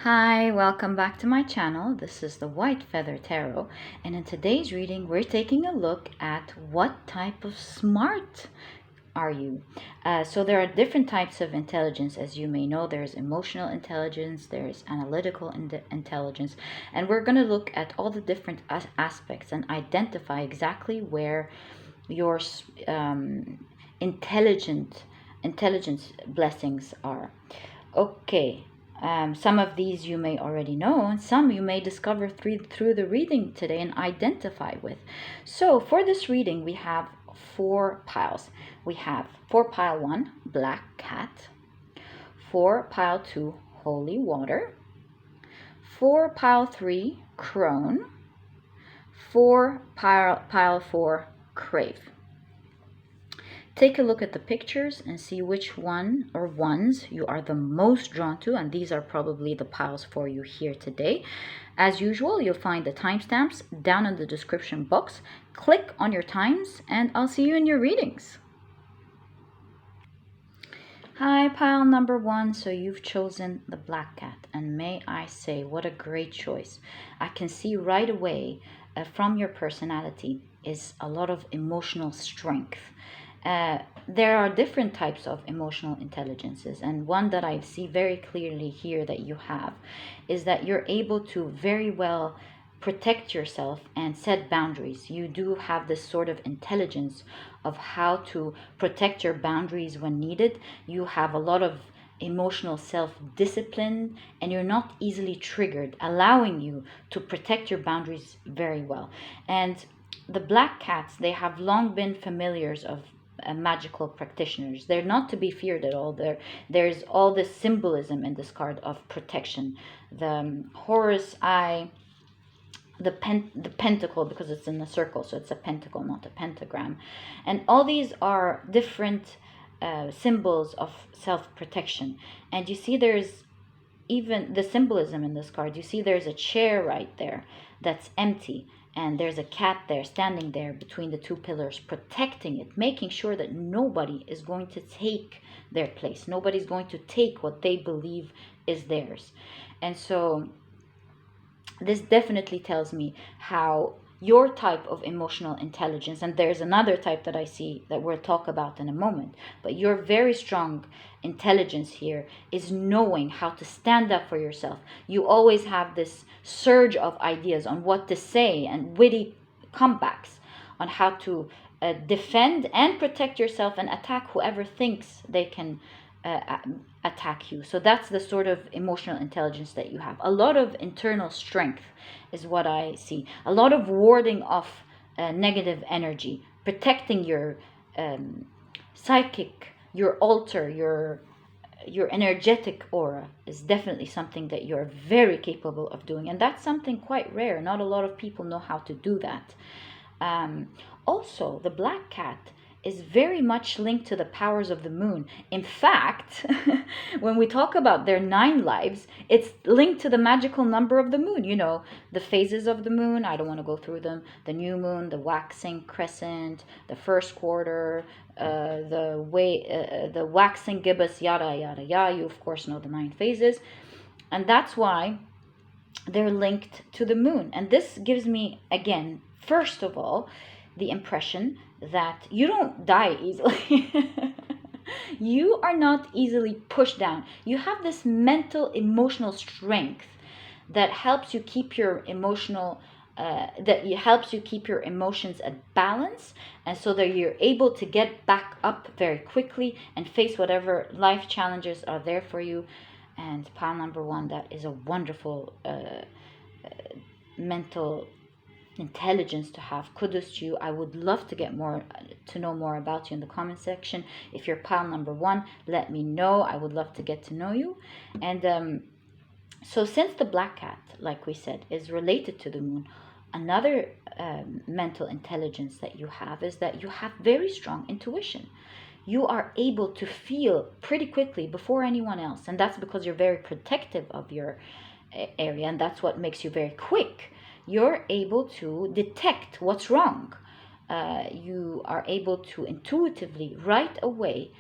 Hi, welcome back to my channel. This is the White Feather Tarot, and in today's reading we're taking a look at what type of smart are you. So there are different types of intelligence, as you may know. There's emotional intelligence, there's analytical intelligence, and we're going to look at all the different aspects and identify exactly where your intelligence blessings are. Okay, some of these you may already know, and some you may discover through the reading today and identify with. So for this reading, we have four piles. We have for pile 1, Black Cat. For pile 2, Holy Water. For pile 3, Crone. For pile 4, Crave. Take a look at the pictures and see which one or ones you are the most drawn to, and these are probably the piles for you here today. As usual, you'll find the timestamps down in the description box. Click on your times and I'll see you in your readings. Hi, pile number 1. So you've chosen the Black Cat, and may I say, what a great choice. I can see right away from your personality is a lot of emotional strength. There are different types of emotional intelligences, and one that I see very clearly here that you have is that you're able to very well protect yourself and set boundaries. You do have this sort of intelligence of how to protect your boundaries when needed. You have a lot of emotional self-discipline, and you're not easily triggered, allowing you to protect your boundaries very well. And the Black Cats, they have long been familiars of magical practitioners. They're not to be feared at all. There's all this symbolism in this card of protection. The Horus eye, the pentacle, because it's in a circle, so it's a pentacle, not a pentagram. And all these are different symbols of self-protection. And you see there's even the symbolism in this card. You see there's a chair right there that's empty, and there's a cat there standing there between the two pillars, protecting it, making sure that nobody is going to take their place. Nobody's going to take what they believe is theirs. And so this definitely tells me how your type of emotional intelligence, and there's another type that I see that we'll talk about in a moment, but your very strong intelligence here is knowing how to stand up for yourself. You always have this surge of ideas on what to say and witty comebacks on how to defend and protect yourself and attack whoever thinks they can attack you. So that's the sort of emotional intelligence that you have. A lot of internal strength is what I see. A lot of warding off negative energy, protecting your psychic, your altar, your energetic aura is definitely something that you're very capable of doing, and that's something quite rare. Not a lot of people know how to do that. Also, the Black Cat is very much linked to the powers of the moon. In fact, when we talk about their 9 lives, it's linked to the magical number of the moon. You know, the phases of the moon, I don't want to go through them. The new moon, the waxing crescent, the first quarter, the waxing gibbous, yada, yada, yada. You, of course, know the 9 phases. And that's why they're linked to the moon. And this gives me, again, first of all, the impression that you don't die easily. You are not easily pushed down. You have this mental, emotional strength that helps you keep your emotional helps you keep your emotions at balance, and so that you're able to get back up very quickly and face whatever life challenges are there for you. And pile number 1, that is a wonderful mental intelligence to have. Kudos to you. I would love to get more to know more about you in the comment section. If you're pile number 1, let me know. I would love to get to know you. And so since the Black Cat, like we said, is related to the moon, another mental intelligence that you have is that you have very strong intuition. You are able to feel pretty quickly before anyone else, and that's because you're very protective of your area, and that's what makes you very quick. You're able to detect what's wrong. You are able to intuitively, right away,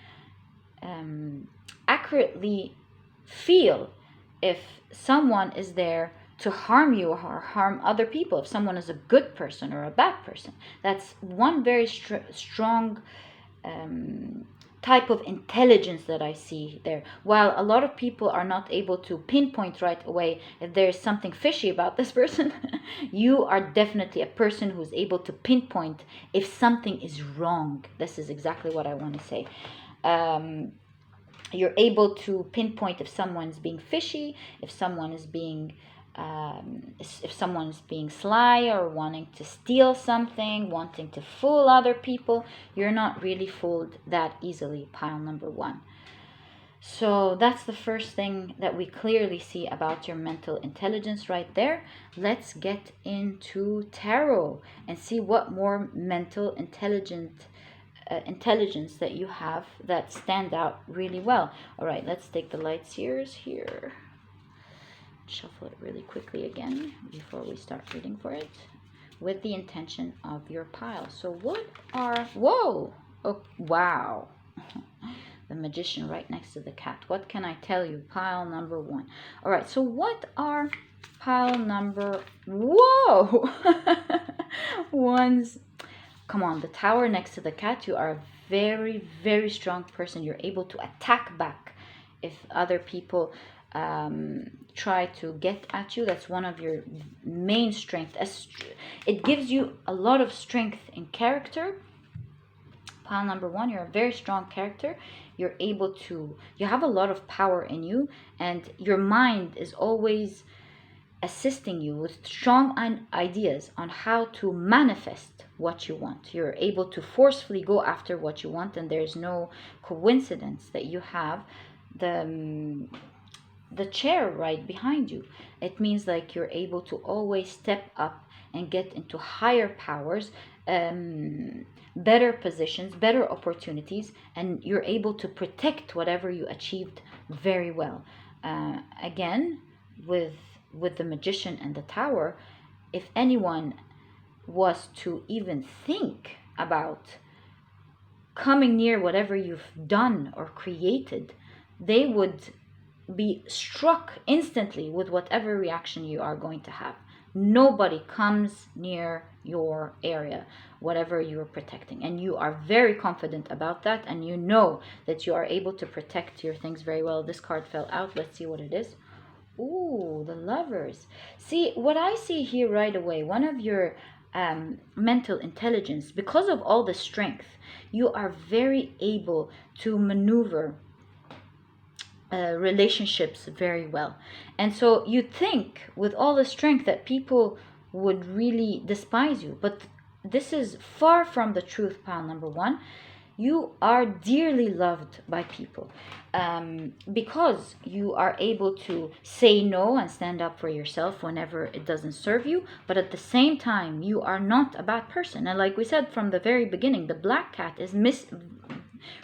accurately feel if someone is there to harm you or harm other people, if someone is a good person or a bad person. That's one very strong type of intelligence that I see there. While a lot of people are not able to pinpoint right away if there's something fishy about this person, you are definitely a person who's able to pinpoint if something is wrong. This is exactly what I want to say. You're able to pinpoint if someone's being fishy, if someone is being if someone's being sly or wanting to steal something, wanting to fool other people. You're not really fooled that easily, pile number one. So that's the first thing that we clearly see about your mental intelligence right there. Let's get into tarot and see what more mental intelligence that you have that stand out really well. All right, let's take the light seers here. Shuffle it really quickly again before we start reading for it, with the intention of your pile. So what are, whoa, oh, wow. The Magician right next to the cat. What can I tell you? Pile number one. All right, so what are pile number, whoa, ones? Come on, the Tower next to the cat. You are a very, very strong person. You're able to attack back if other people try to get at you. That's one of your main strengths. It gives you a lot of strength in character. Pile number one, you're a very strong character. You're able to, you have a lot of power in you, and your mind is always assisting you with strong ideas on how to manifest what you want. You're able to forcefully go after what you want, and there's no coincidence that you have the chair right behind you. It means like you're able to always step up and get into higher powers, better positions, better opportunities, and you're able to protect whatever you achieved very well. Again, with the Magician and the Tower, if anyone was to even think about coming near whatever you've done or created, they would be struck instantly with whatever reaction you are going to have. Nobody comes near your area, whatever you are protecting. And you are very confident about that, and you know that you are able to protect your things very well. This card fell out. Let's see what it is. Ooh, the Lovers. See, what I see here right away, one of your mental intelligence, because of all the strength, you are very able to maneuver relationships very well. And so you think with all the strength that people would really despise you, but this is far from the truth, pile number one. You are dearly loved by people because you are able to say no and stand up for yourself whenever it doesn't serve you. But at the same time, you are not a bad person. And like we said from the very beginning, the black cat is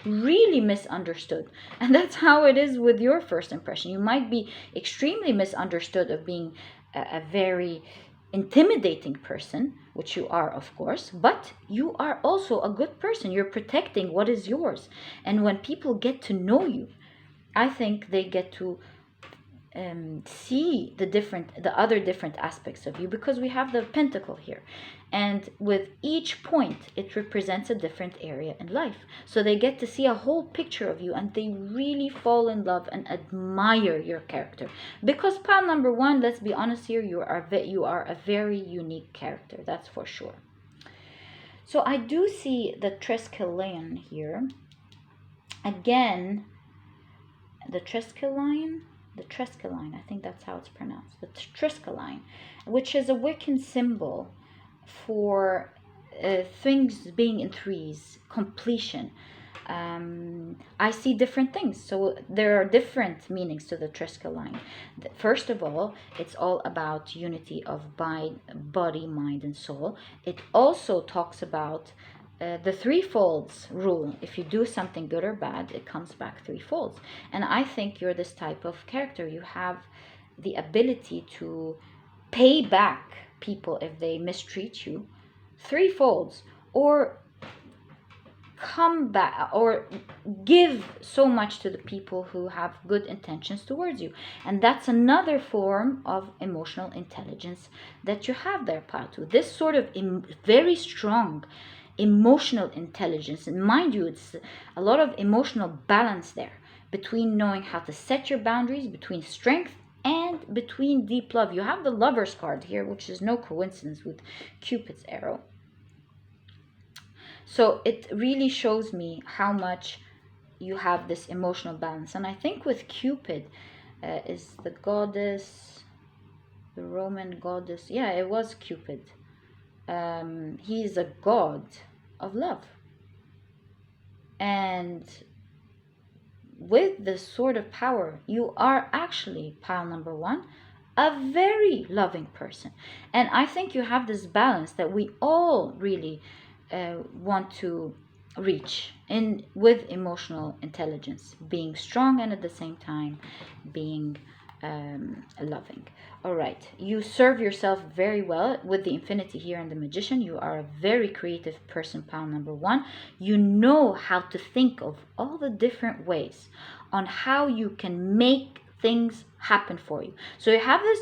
really misunderstood. And that's how it is with your first impression. You might be extremely misunderstood of being a very intimidating person, which you are, of course, but you are also a good person. You're protecting what is yours. And when people get to know you, I think they get to see the other different aspects of you, because we have the pentacle here, and with each point it represents a different area in life. So they get to see a whole picture of you, and they really fall in love and admire your character. Because pile number one, let's be honest here, you are a very unique character, that's for sure. So I do see the Triskelion here again. The Triskelion, I think that's how it's pronounced, the Triskelion, which is a Wiccan symbol for things being in threes, completion. I see different things, so there are different meanings to the Triskelion. First of all, it's all about unity of body, mind, and soul. It also talks about the threefolds rule. If you do something good or bad, it comes back threefolds. And I think you're this type of character. You have the ability to pay back people if they mistreat you threefolds, or come back or give so much to the people who have good intentions towards you. And that's another form of emotional intelligence that you have there, Patu. This sort of very strong emotional intelligence. And mind you, it's a lot of emotional balance there between knowing how to set your boundaries, between strength and between deep love. You have the Lover's card here, which is no coincidence with Cupid's arrow. So it really shows me how much you have this emotional balance. And I think with Cupid is the goddess, the Roman goddess. Yeah, it was Cupid. He is a god of love. And with this sort of power, you are actually, pile number one, a very loving person. And I think you have this balance that we all really want to reach in with emotional intelligence, being strong and at the same time being loving. All right, you serve yourself very well with the infinity here and the magician. You are a very creative person, pile number one. You know how to think of all the different ways on how you can make things happen for you. So you have this,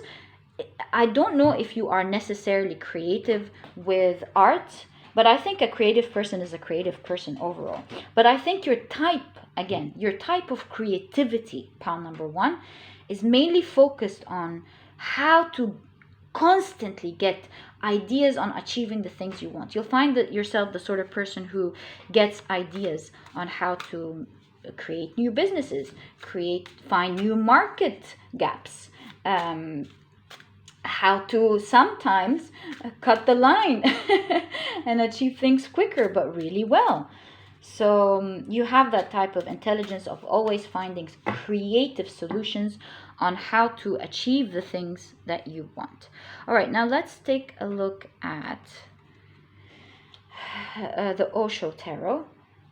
I don't know if you are necessarily creative with art, but I think a creative person is a creative person overall. But I think your type, again, your type of creativity, pile number one, is mainly focused on how to constantly get ideas on achieving the things you want. You'll find that yourself the sort of person who gets ideas on how to create new businesses, find new market gaps, how to sometimes cut the line and achieve things quicker but really well. So you have that type of intelligence of always finding creative solutions on how to achieve the things that you want. All right, now let's take a look at the Osho Tarot.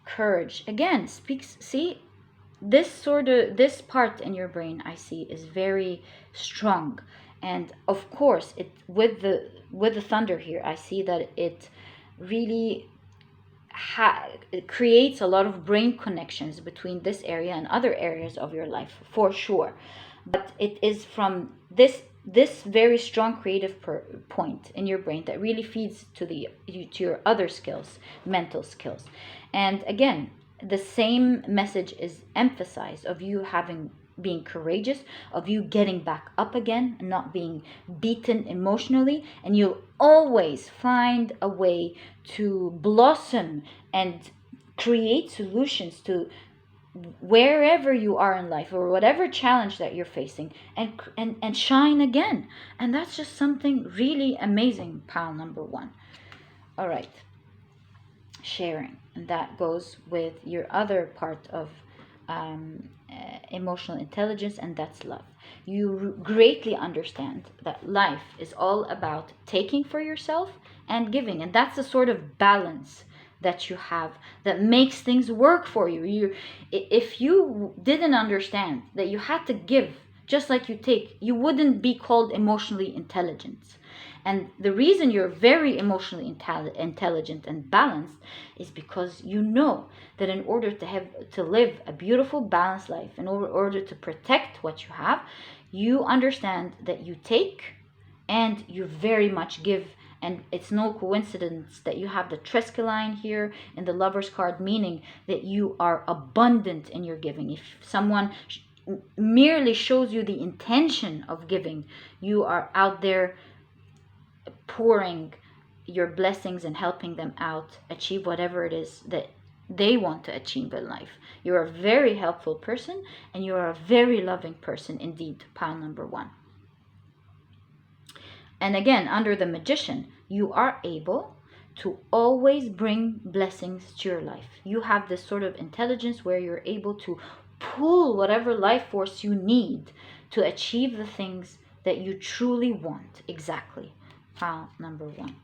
Courage again speaks. See, this part in your brain I see is very strong. And of course, it with the thunder here, I see that it really it creates a lot of brain connections between this area and other areas of your life, for sure. But it is from this very strong creative point in your brain that really feeds to your other skills, mental skills. And again, the same message is emphasized of you being courageous, of you getting back up again and not being beaten emotionally. And you'll always find a way to blossom and create solutions to wherever you are in life or whatever challenge that you're facing, and shine again. And that's just something really amazing, pile number one. All right, sharing, and that goes with your other part of emotional intelligence, and that's love. You greatly understand that life is all about taking for yourself and giving, and that's the sort of balance that you have that makes things work for you. If you didn't understand that you had to give just like you take, you wouldn't be called emotionally intelligent. And the reason you're very emotionally intelligent and balanced is because you know that in order to live a beautiful, balanced life, in order to protect what you have, you understand that you take and you very much give. And it's no coincidence that you have the Trescaline here in the Lover's card, meaning that you are abundant in your giving. If someone merely shows you the intention of giving, you are out there pouring your blessings and helping them out achieve whatever it is that they want to achieve in life. You're a very helpful person, and you are a very loving person indeed, pile number one. And again, under the magician, you are able to always bring blessings to your life. You have this sort of intelligence where you're able to pull whatever life force you need to achieve the things that you truly want. Exactly. Pile number one.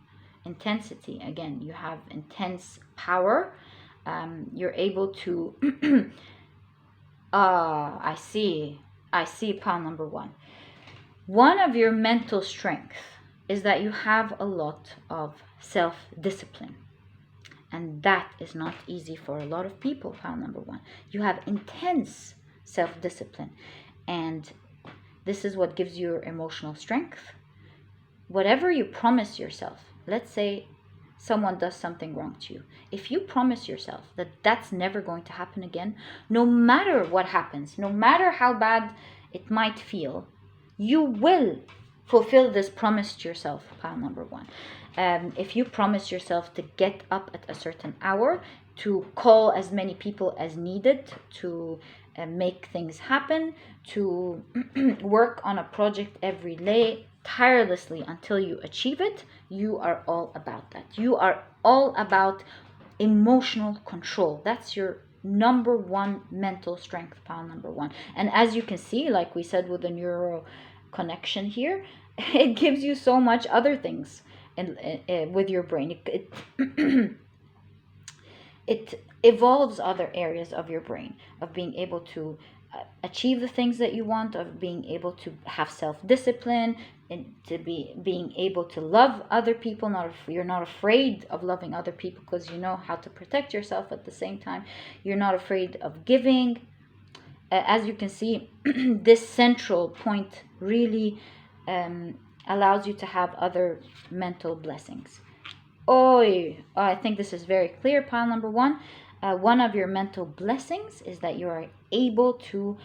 Intensity. Again, you have intense power. You're able to I see pile number one. One of your mental strengths is that you have a lot of self-discipline. And that is not easy for a lot of people, pile number one. You have intense self-discipline. And this is what gives you your emotional strength. Whatever you promise yourself, let's say someone does something wrong to you. If you promise yourself that that's never going to happen again, no matter what happens, no matter how bad it might feel, you will fulfill this promise to yourself, pile number one. If you promise yourself to get up at a certain hour, to call as many people as needed to make things happen, to work on a project every day tirelessly until you achieve it, you are all about that. You are all about emotional control. That's your number one mental strength, pile number one. And as you can see, like we said with the neuro connection here, it gives you so much other things with your brain. It evolves other areas of your brain, of being able to achieve the things that you want, of being able to have self-discipline, and to being able to love other people. You're not afraid of loving other people because you know how to protect yourself at the same time. You're not afraid of giving. As you can see, this central point really allows you to have other mental blessings. I think this is very clear, pile number one. One of your mental blessings is that you are able to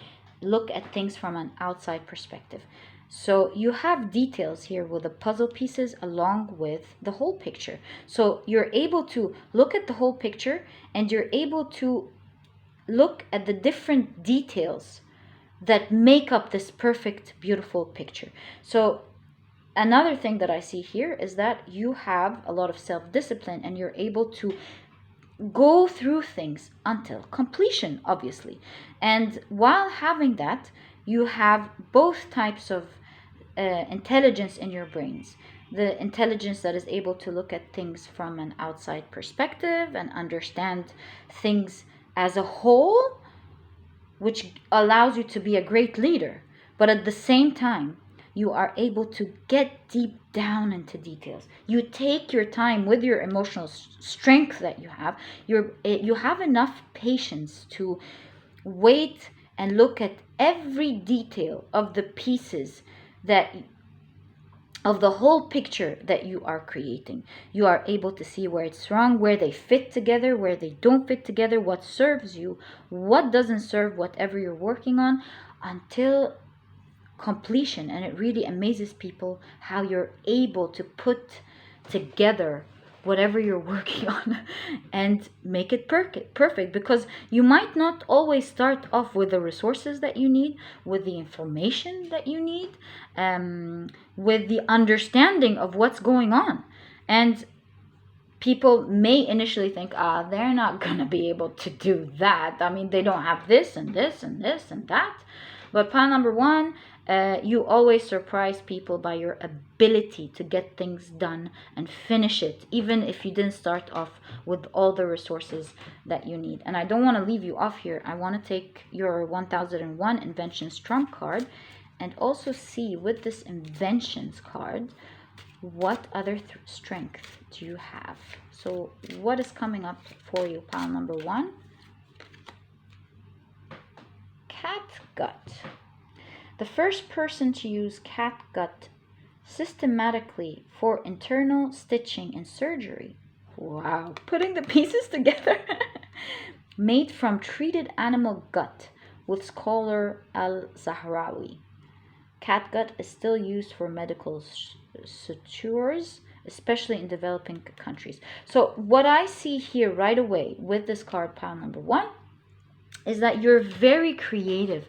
look at things from an outside perspective. So you have details here with the puzzle pieces along with the whole picture. So you're able to look at the whole picture, and you're able to look at the different details that make up this perfect, beautiful picture. So another thing that I see here is that you have a lot of self-discipline, and you're able to go through things until completion, obviously. And while having that, you have both types of intelligence in your brains. The intelligence that is able to look at things from an outside perspective and understand things as a whole, which allows you to be a great leader. But at the same time, you are able to get deep down into details. You take your time with your emotional strength that you have. You have enough patience to wait and look at every detail of the pieces of the whole picture that you are creating. You are able to see where it's wrong, where they fit together, where they don't fit together, what serves you, what doesn't serve whatever you're working on, until completion. And it really amazes people how you're able to put together whatever you're working on and make it perfect, because you might not always start off with the resources that you need, with the information that you need, with the understanding of what's going on. And people may initially think, they're not gonna be able to do that. I mean, they don't have this and this and this and that. But pile number one, you always surprise people by your ability to get things done and finish it, even if you didn't start off with all the resources that you need. And I don't want to leave you off here. I want to take your 1001 Inventions Trump card and also see with this Inventions card, what other strength do you have? So what is coming up for you, pile number one? Catgut. The first person to use catgut systematically for internal stitching and surgery. Wow, putting the pieces together. Made from treated animal gut with scholar al-Zahrawi. Catgut is still used for medical sutures, especially in developing countries. So what I see here right away with this card, pile number one, is that you're very creative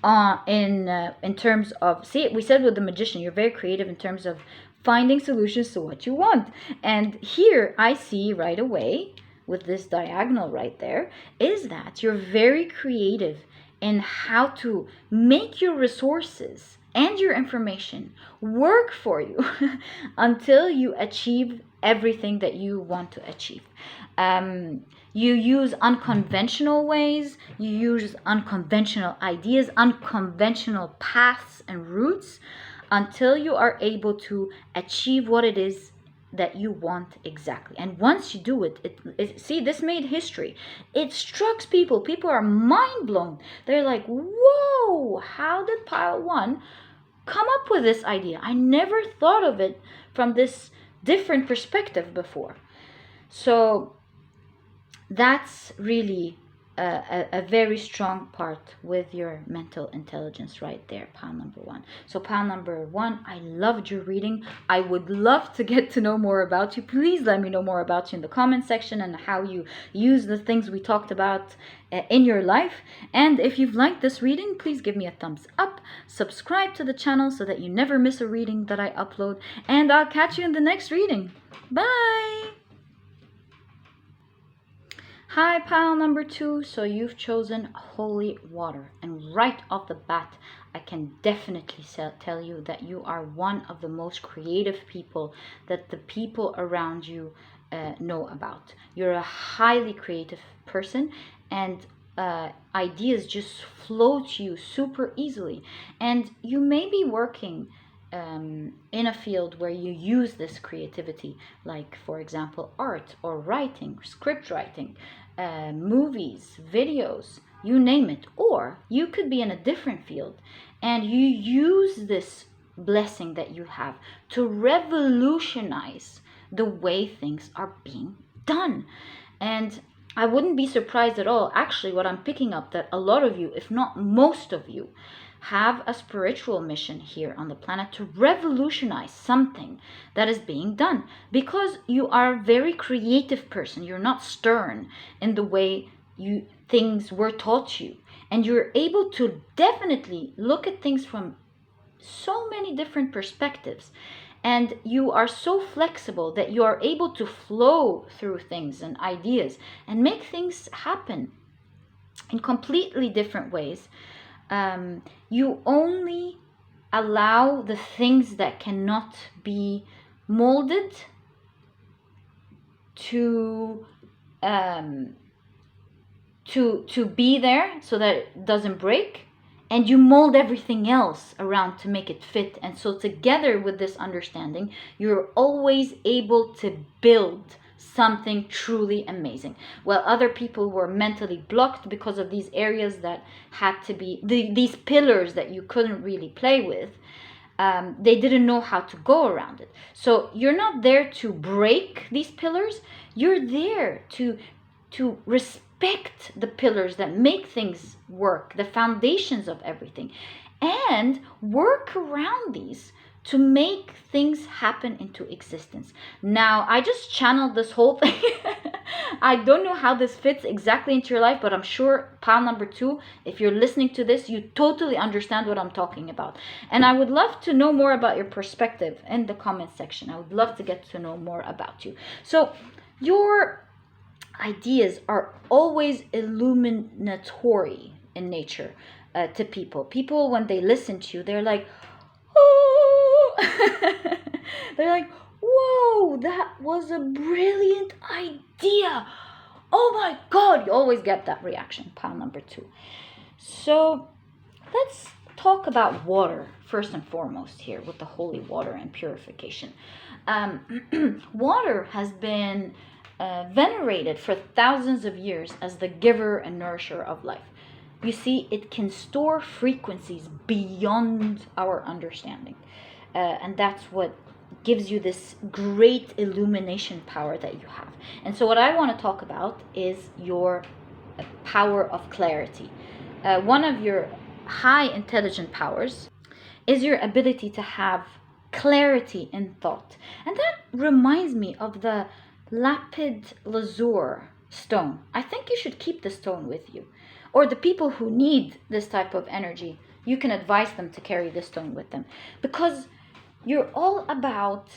in terms of, see, we said with the magician, you're very creative in terms of finding solutions to what you want. And here I see right away with this diagonal right there is that you're very creative in how to make your resources and your information work for you until you achieve everything that you want to achieve. You use unconventional ways, you use unconventional ideas, unconventional paths and routes until you are able to achieve what it is that you want exactly. And once you do it, see, this made history. It struck people. People are mind blown. They're like, whoa, how did pile one come up with this idea? I never thought of it from this different perspective before. So that's really a very strong part with your mental intelligence right there, pile number one. So pile number one, I loved your reading. I would love to get to know more about you. Please let me know more about you in the comment section and how you use the things we talked about in your life. And if you've liked this reading, please give me a thumbs up, subscribe to the channel so that you never miss a reading that I upload, and I'll catch you in the next reading. Bye! Hi, pile number two. So you've chosen holy water. And right off the bat, I can definitely tell you that you are one of the most creative people that the people around you know about. You're a highly creative person, and ideas just flow to you super easily. And you may be working in a field where you use this creativity, like, for example, art or writing, script writing, movies, videos, you name it. Or you could be in a different field and you use this blessing that you have to revolutionize the way things are being done. And I wouldn't be surprised at all, actually, what I'm picking up, that a lot of you, if not most of you, have a spiritual mission here on the planet to revolutionize something that is being done, because you are a very creative person. You're not stern in the way things were taught you, and you're able to definitely look at things from so many different perspectives, and you are so flexible that you are able to flow through things and ideas and make things happen in completely different ways. You only allow the things that cannot be molded to be there so that it doesn't break, and you mold everything else around to make it fit. And so together with this understanding, you're always able to build something truly amazing. While other people were mentally blocked because of these areas that had to be these pillars that you couldn't really play with, they didn't know how to go around it. So you're not there to break these pillars. You're there to respect the pillars that make things work, the foundations of everything, and work around these to make things happen into existence. Now, I just channeled this whole thing. I don't know how this fits exactly into your life, but I'm sure pile number two, if you're listening to this, you totally understand what I'm talking about. And I would love to know more about your perspective in the comment section. I would love to get to know more about you. So your ideas are always illuminatory in nature to people. People, when they listen to you, they're like, oh, they're like, whoa, that was a brilliant idea. Oh my God, you always get that reaction, pile number two. So let's talk about water first and foremost here with the holy water and purification. Water has been venerated for thousands of years as the giver and nourisher of life. You see, it can store frequencies beyond our understanding. And that's what gives you this great illumination power that you have. And so what I want to talk about is your power of clarity. One of your high intelligent powers is your ability to have clarity in thought. And that reminds me of the lapid lazuli stone. I think you should keep the stone with you. Or the people who need this type of energy, you can advise them to carry this stone with them. Because you're all about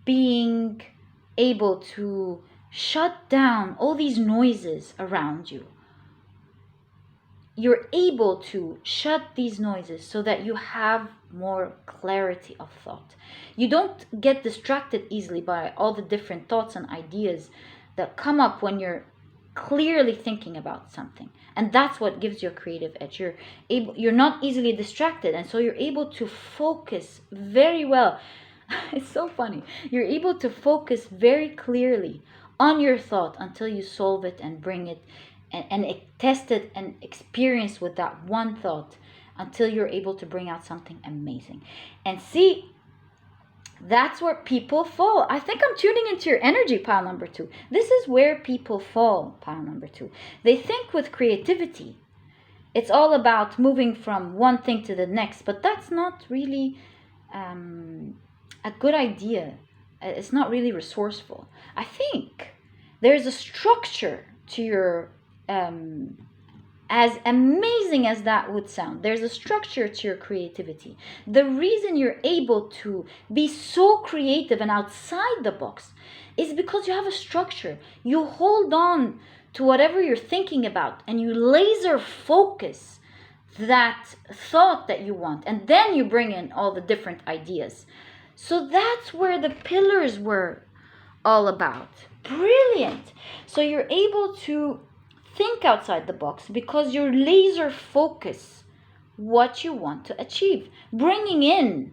being able to shut down all these noises around you. You're able to shut these noises so that you have more clarity of thought. You don't get distracted easily by all the different thoughts and ideas that come up when you're clearly thinking about something. And that's what gives you a creative edge. You're not easily distracted, and so you're able to focus very well. It's so funny. You're able to focus very clearly on your thought until you solve it and bring it and test it and experience with that one thought until you're able to bring out something amazing. And see, that's where people fall. I think I'm tuning into your energy, pile number 2. This is where people fall, pile number 2. They think with creativity, it's all about moving from one thing to the next, but that's not really a good idea. It's not really resourceful. I think there's a structure to your as amazing as that would sound, there's a structure to your creativity. The reason you're able to be so creative and outside the box is because you have a structure. You hold on to whatever you're thinking about and you laser focus that thought that you want, and then you bring in all the different ideas. So that's where the pillars were all about. Brilliant. So you're able to think outside the box because you're laser focus what you want to achieve, bringing in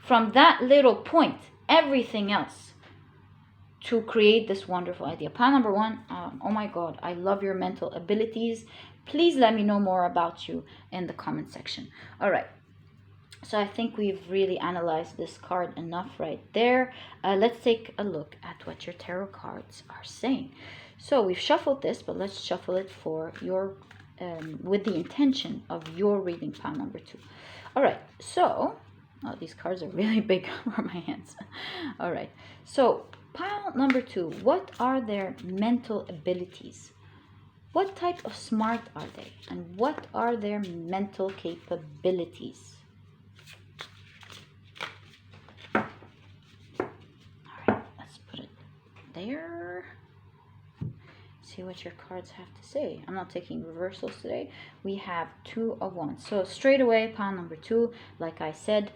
from that little point everything else to create this wonderful idea. Pile number 1, oh my God, I love your mental abilities. Please let me know more about you in the comment section. All right. So I think we've really analyzed this card enough right there. Let's take a look at what your tarot cards are saying. So we've shuffled this, but let's shuffle it for your, with the intention of your reading, pile number 2. All right. So, oh, these cards are really big for my hands. All right. So pile number 2, what are their mental abilities? What type of smart are they? And what are their mental capabilities? There. See what your cards have to say. I'm not taking reversals today. We have 2 of Wands. So straight away, pile number 2, like I said,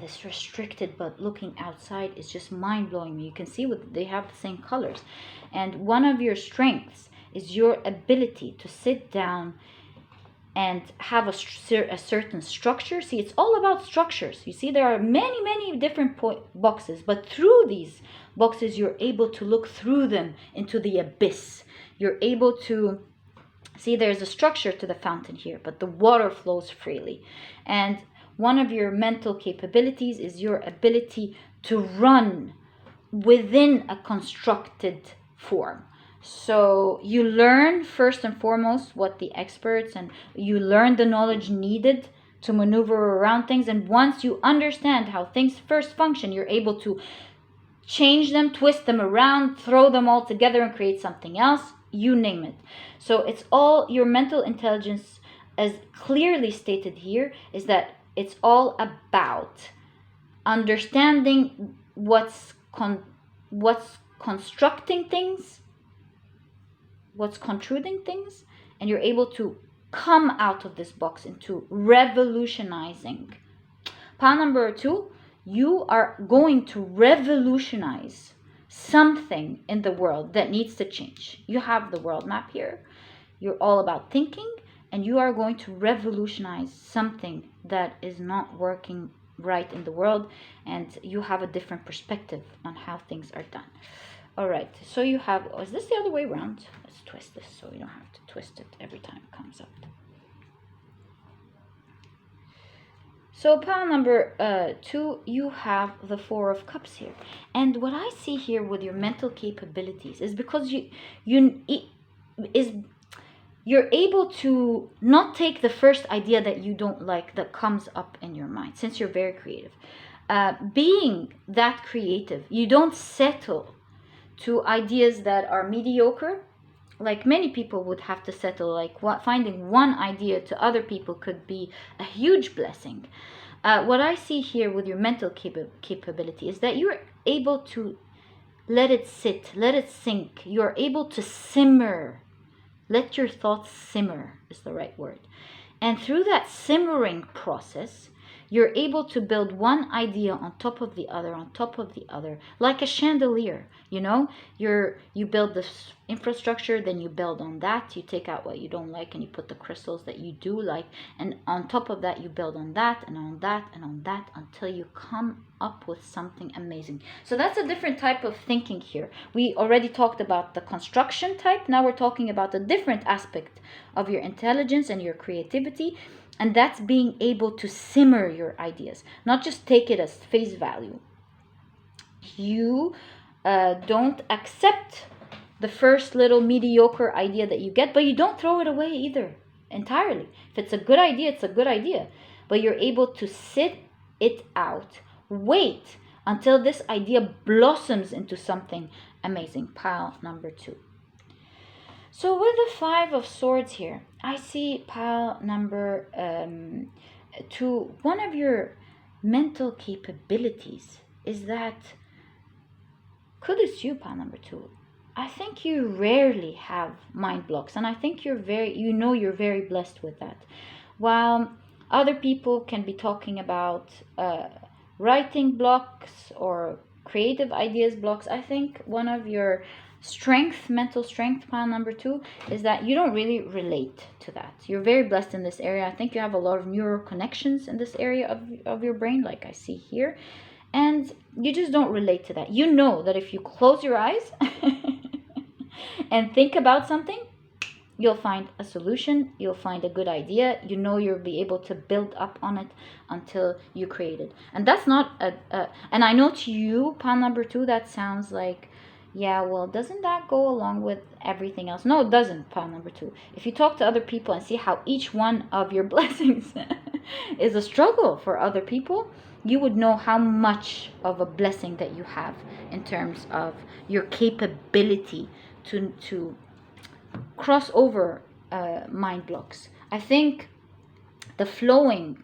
this restricted but looking outside is just mind-blowing me. You can see what they have the same colors. And one of your strengths is your ability to sit down and have a certain structure. See, it's all about structures. You see, there are many different boxes, but through these boxes, you're able to look through them into the abyss. You're able to see there's a structure to the fountain here, but the water flows freely. And one of your mental capabilities is your ability to run within a constructed form. So you learn first and foremost what the experts, and you learn the knowledge needed to maneuver around things. And once you understand how things first function, you're able to change them, twist them around, throw them all together and create something else, you name it. So it's all your mental intelligence, as clearly stated here, is that it's all about understanding what's constructing things, what's contruding things, and you're able to come out of this box into revolutionizing. Pile number 2, you are going to revolutionize something in the world that needs to change. You have the world map here. You're all about thinking, and you are going to revolutionize something that is not working right in the world, and you have a different perspective on how things are done. All right, so you have, is this the other way around? Let's twist this so you don't have to twist it every time it comes up. So pile number 2, you have the 4 of Cups here. And what I see here with your mental capabilities is because you're able to not take the first idea that you don't like that comes up in your mind, since you're very creative. Being that creative, you don't settle to ideas that are mediocre, like many people would have to settle. Like finding one idea to other people could be a huge blessing. What I see here with your mental capability is that you're able to let it sit, let it sink. You're able to simmer. Let your thoughts simmer is the right word. And through that simmering process, You're able to build one idea on top of the other, on top of the other, like a chandelier. You know, you build this infrastructure, then you build on that. You take out what you don't like and you put the crystals that you do like, and on top of that you build on that and on that and on that until you come up with something amazing. So that's a different type of thinking here. We already talked about the construction type. Now we're talking about a different aspect of your intelligence and your creativity, and that's being able to simmer your ideas, not just take it as face value. You don't accept the first little mediocre idea that you get, but you don't throw it away either entirely. If it's a good idea, it's a good idea, but you're able to sit it out, wait until this idea blossoms into something amazing. Pile number 2. So with the 5 of Swords here, I see pile number 2. One of your mental capabilities is that, kudos to you, pile number 2. I think you rarely have mind blocks, and I think you're very blessed with that. While other people can be talking about writing blocks or creative ideas blocks, I think one of your mental strength, pile number 2, is that you don't really relate to that. You're very blessed in this area. I think you have a lot of neural connections in this area of your brain, like I see here, and you just don't relate to that. You know that if you close your eyes and think about something, you'll find a solution, you'll find a good idea, you know you'll be able to build up on it until you create it. And that's not and I know to you, pile number 2, that sounds like, yeah, well, doesn't that go along with everything else? No, it doesn't, pile number 2. If you talk to other people and see how each one of your blessings is a struggle for other people, you would know how much of a blessing that you have in terms of your capability to cross over mind blocks. I think the flowing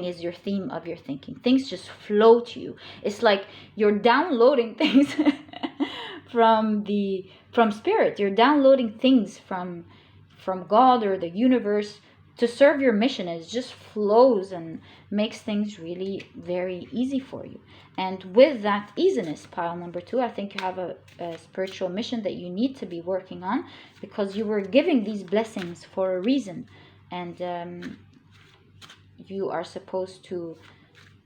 is your theme of your thinking. Things just flow to you. It's like you're downloading things from spirit. You're downloading things from God or the universe to serve your mission. It just flows and makes things really very easy for you. And with that easiness, pile number 2, I think you have a spiritual mission that you need to be working on, because you were giving these blessings for a reason, and you are supposed to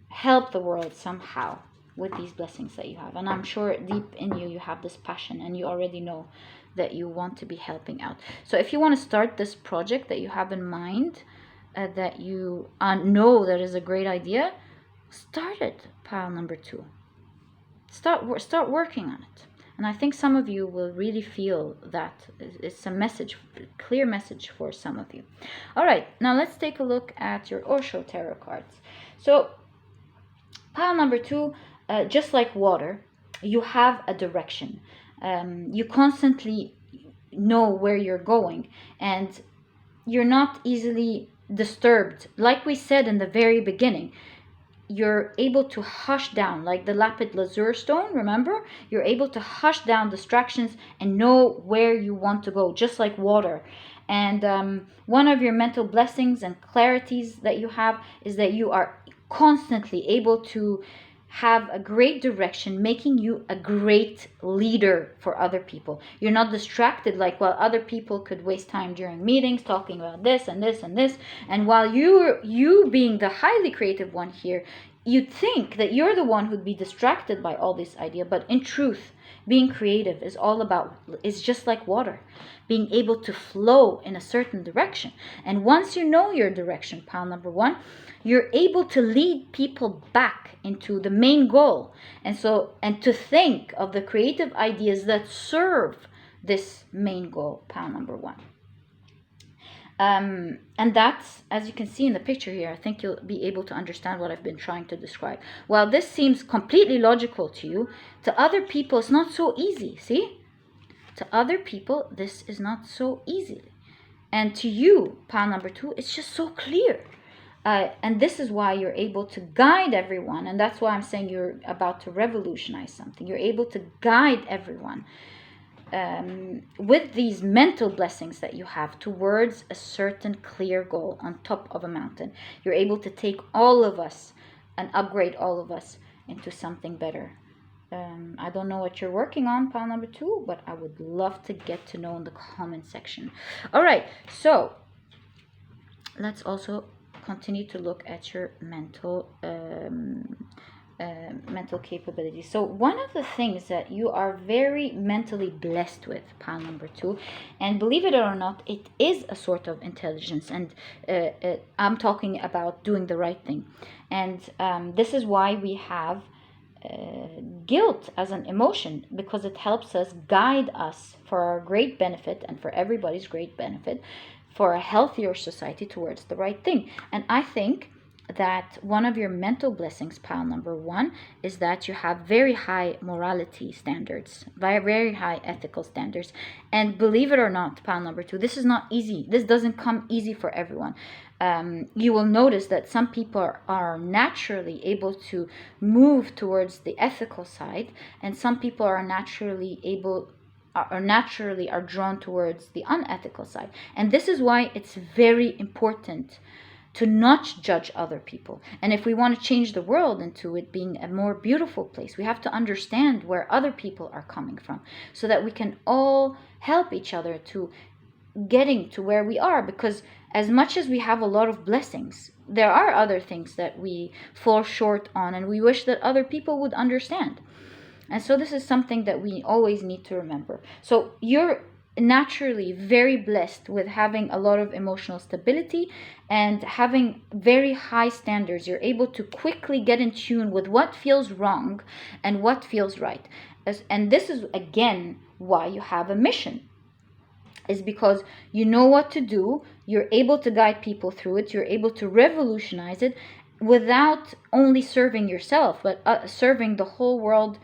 help the world somehow with these blessings that you have. And I'm sure deep in you have this passion, and you already know that you want to be helping out. So if you want to start this project that you have in mind, that you know that is a great idea, start it, pile number 2. Start working on it. And I think some of you will really feel that it's a message, clear message for some of you. All right, now let's take a look at your Osho tarot cards. So pile number 2, just like water, you have a direction. You constantly know where you're going, and you're not easily disturbed. Like we said in the very beginning, you're able to hush down, like the lapis lazuli stone, remember? You're able to hush down distractions and know where you want to go, just like water. And one of your mental blessings and clarities that you have is that you are constantly able to have a great direction, making you a great leader for other people. You're not distracted like while other people could waste time during meetings talking about this and this and this. And while you being the highly creative one here, you'd think that you're the one who'd be distracted by all this idea. But in truth, being creative is just like water, being able to flow in a certain direction. And once you know your direction, pile number 1, you're able to lead people back into the main goal. And to think of the creative ideas that serve this main goal, pile number 1. And that's, as you can see in the picture here, I think you'll be able to understand what I've been trying to describe. While this seems completely logical to you, to other people it's not so easy, see? To other people, this is not so easy. And to you, pile number 2, it's just so clear. And this is why you're able to guide everyone. And that's why I'm saying you're about to revolutionize something. You're able to guide everyone with these mental blessings that you have towards a certain clear goal on top of a mountain. You're able to take all of us and upgrade all of us into something better. I don't know what you're working on, pile number 2, but I would love to get to know in the comment section. All right, so let's also continue to look at your mental capabilities. So one of the things that you are very mentally blessed with, pile number 2, and believe it or not, it is a sort of intelligence, and I'm talking about doing the right thing. And this is why we have guilt as an emotion, because it helps us guide us for our great benefit and for everybody's great benefit, for a healthier society, towards the right thing. And I think that one of your mental blessings, pile number 1, is that you have very high morality standards, very high ethical standards. And believe it or not, pile number 2, this is not easy. This doesn't come easy for everyone. You will notice that some people are naturally able to move towards the ethical side, and some people are naturally drawn towards the unethical side. And this is why it's very important to not judge other people. And if we want to change the world into it being a more beautiful place, we have to understand where other people are coming from, so that we can all help each other to getting to where we are. Because as much as we have a lot of blessings, there are other things that we fall short on, and we wish that other people would understand. And so this is something that we always need to remember. So you're naturally very blessed with having a lot of emotional stability and having very high standards. You're able to quickly get in tune with what feels wrong and what feels right. And this is again why you have a mission, is because you know what to do. You're able to guide people through it. You're able to revolutionize it without only serving yourself, but serving the whole world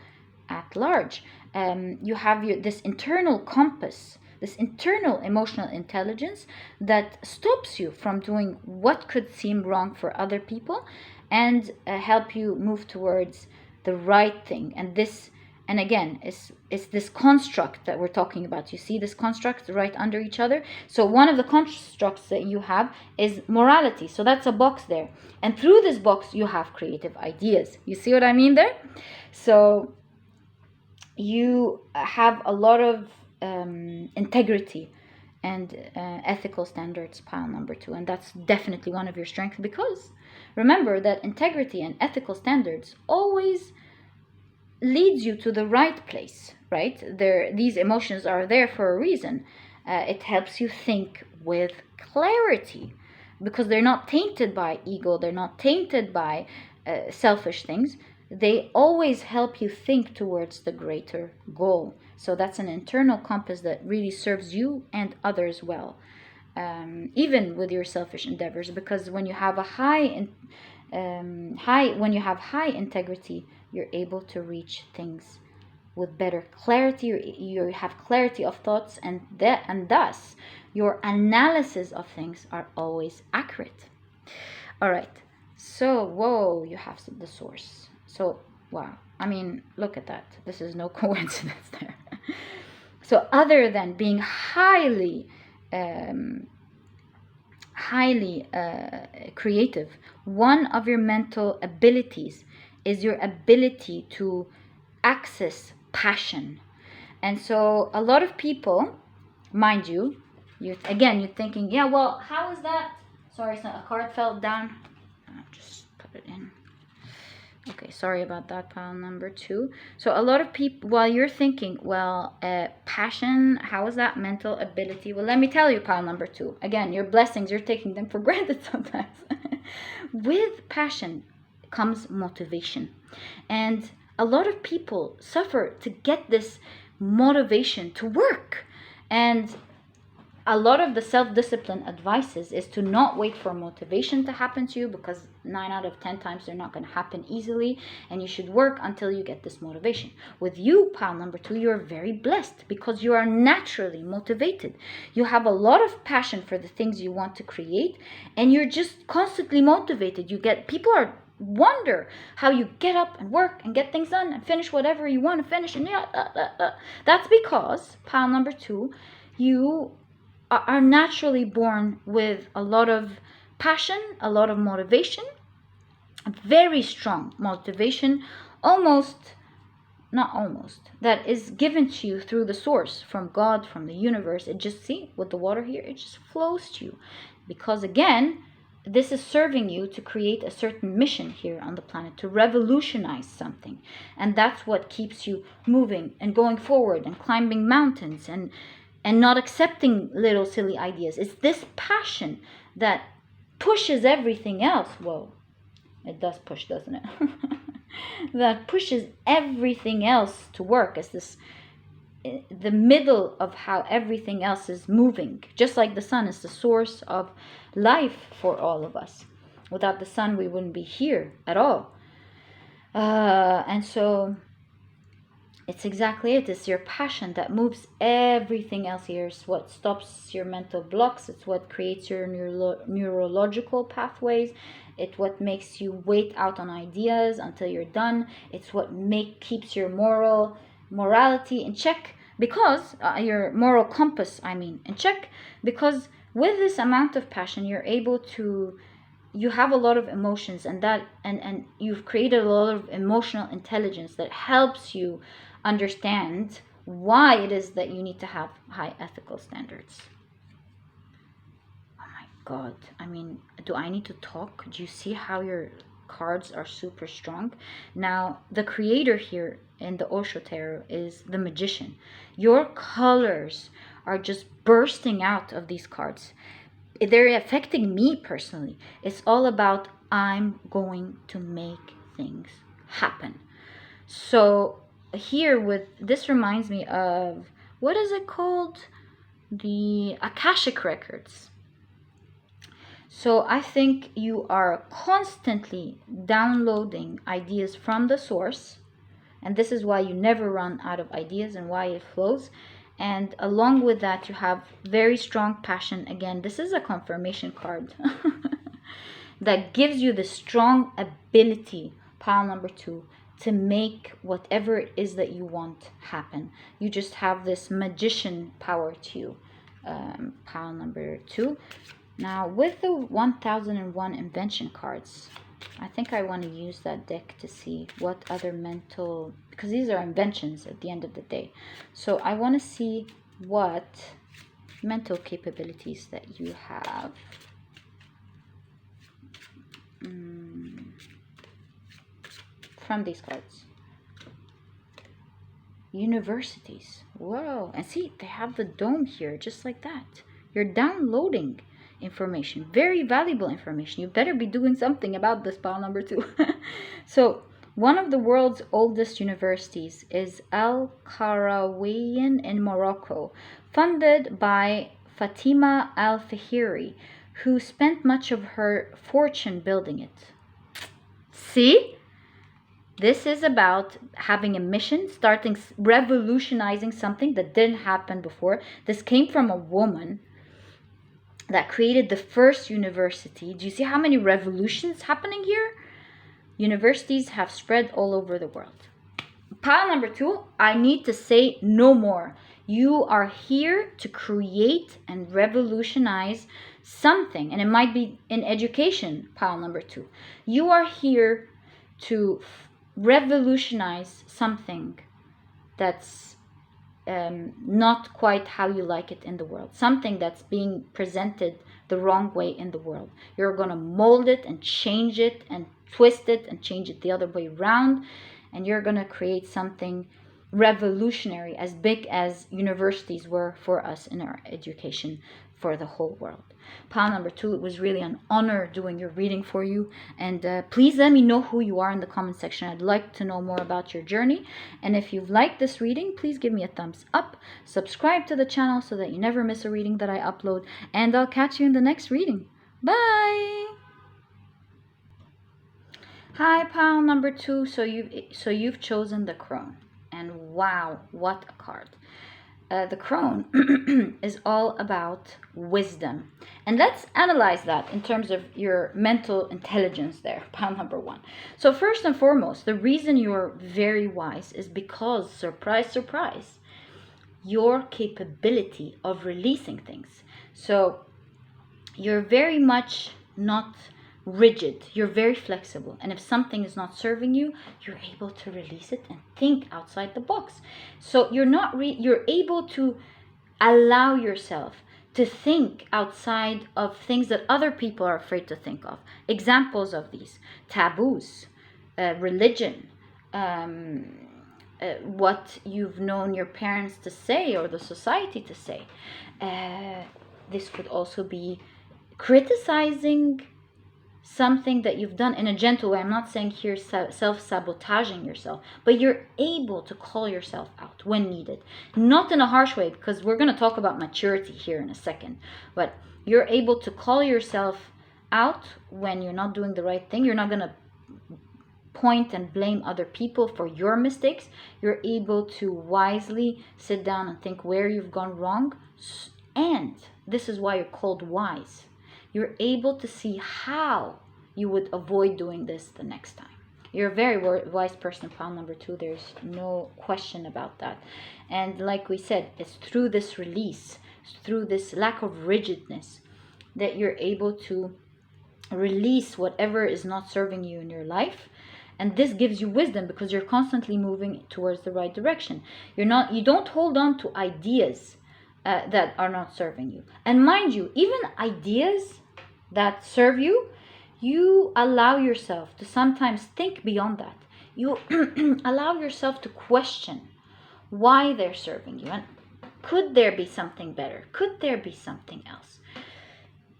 at large. You have this internal compass, this internal emotional intelligence that stops you from doing what could seem wrong for other people, and help you move towards the right thing. And again, it's this construct that we're talking about. You see this construct right under each other? So one of the constructs that you have is morality. So that's a box there. And through this box, you have creative ideas. You see what I mean there? So you have a lot of integrity and ethical standards, pile number 2. And that's definitely one of your strengths, because remember that integrity and ethical standards always leads you to the right place, right? These emotions are there for a reason. It helps you think with clarity, because they're not tainted by ego, they're not tainted by selfish things. They always help you think towards the greater goal. So that's an internal compass that really serves you and others well, even with your selfish endeavors. Because when you have high integrity, you're able to reach things with better clarity. You have clarity of thoughts, and thus your analysis of things are always accurate. All right. So, whoa, you have the source. So, wow. I mean, look at that. This is no coincidence there. So, other than being highly creative, one of your mental abilities is your ability to access passion. And so a lot of people, mind you, you're thinking, yeah, well, how is that? Sorry, a card fell down. I'll just put it in. Okay, sorry about that, pile number 2. So a lot of people, while you're thinking, well, passion, how is that mental ability? Well, let me tell you, pile number 2. Again, your blessings, you're taking them for granted sometimes. With passion comes motivation. And a lot of people suffer to get this motivation to work. And a lot of the self-discipline advices is to not wait for motivation to happen to you, because 9 out of 10 times they're not going to happen easily, and you should work until you get this motivation. With you, pile number 2, you're very blessed because you are naturally motivated. You have a lot of passion for the things you want to create, and you're just constantly motivated. People wonder how you get up and work and get things done and finish whatever you want to finish, and that's because, pile number 2, you are naturally born with a lot of passion, a lot of motivation, very strong motivation, not almost, that is given to you through the source, from God, from the universe. It just, see, with the water here, it just flows to you. Because again, this is serving you to create a certain mission here on the planet, to revolutionize something. And that's what keeps you moving and going forward and climbing mountains and not accepting little silly ideas. It's this passion that pushes everything else. Whoa, it does push, doesn't it? That pushes everything else to work as this, the middle of how everything else is moving. Just like the sun is the source of life for all of us. Without the sun, we wouldn't be here at all. And so it's exactly it. It's your passion that moves everything else here. It's what stops your mental blocks. It's what creates your neurological pathways. It's what makes you wait out on ideas until you're done. It's what keeps your morality in check, because your moral compass, in check, because with this amount of passion, you're able to, you have a lot of emotions, and you've created a lot of emotional intelligence that helps you understand why it is that you need to have high ethical standards. God, do I need to talk? Do you see how your cards are super strong? Now, the creator here in the Osho Tarot is the magician. Your colors are just bursting out of these cards. They're affecting me personally. It's all about, I'm going to make things happen. So here this reminds me of, what is it called? The Akashic Records. So I think you are constantly downloading ideas from the source, and this is why you never run out of ideas and why it flows. And along with that, you have very strong passion. Again, this is a confirmation card that gives you the strong ability, pile number 2, to make whatever it is that you want happen. You just have this magician power to you, pile number 2. Now, with the 1001 invention cards, I think I want to use that deck to see what other mental, because these are inventions at the end of the day. So I want to see what mental capabilities that you have. From these cards. Universities. Whoa. And see, they have the dome here, just like that. You're downloading information, very valuable information. You better be doing something about this, pile number 2. So one of the world's oldest universities is Al Qarawiyyin in Morocco, funded by Fatima Al Fahiri, who spent much of her fortune building it. See, this is about having a mission, revolutionizing something that didn't happen before. This came from a woman that created the first university. Do you see how many revolutions happening here? Universities have spread all over the world. Pile number 2, I need to say no more. You are here to create and revolutionize something, and it might be in education, pile number 2. You are here to revolutionize something that's not quite how you like it in the world. Something that's being presented the wrong way in the world. You're going to mold it and change it and twist it and change it the other way around. And you're going to create something revolutionary, as big as universities were for us in our education for the whole world. Pile number 2, it was really an honor doing your reading for you. And please let me know who you are in the comment section. I'd like to know more about your journey. And if you've liked this reading, please give me a thumbs up. Subscribe to the channel so that you never miss a reading that I upload. And I'll catch you in the next reading. Bye! Hi, pile number 2. So you've chosen the Crone. And wow, what a card. The Crone is all about wisdom. And let's analyze that in terms of your mental intelligence there, pile number 1. So first and foremost, the reason you're very wise is because, surprise, surprise, your capability of releasing things. So you're very much not rigid. You're very flexible. And if something is not serving you, you're able to release it and think outside the box. So you're able to allow yourself to think outside of things that other people are afraid to think of. Examples of these: taboos, religion, what you've known your parents to say or the society to say. This could also be criticizing something that you've done in a gentle way. I'm not saying here self-sabotaging yourself, but you're able to call yourself out when needed. Not in a harsh way, because we're going to talk about maturity here in a second. But you're able to call yourself out when you're not doing the right thing. You're not going to point and blame other people for your mistakes. You're able to wisely sit down and think where you've gone wrong. And this is why you're called wise. You're able to see how you would avoid doing this the next time. You're a very wise person, pile number 2. There's no question about that. And like we said, it's through this release, through this lack of rigidness, that you're able to release whatever is not serving you in your life. And this gives you wisdom, because you're constantly moving towards the right direction. You don't hold on to ideas that are not serving you. And mind you, even ideas that serve you, you allow yourself to sometimes think beyond that. You allow yourself to question why they're serving you. And could there be something better? Could there be something else?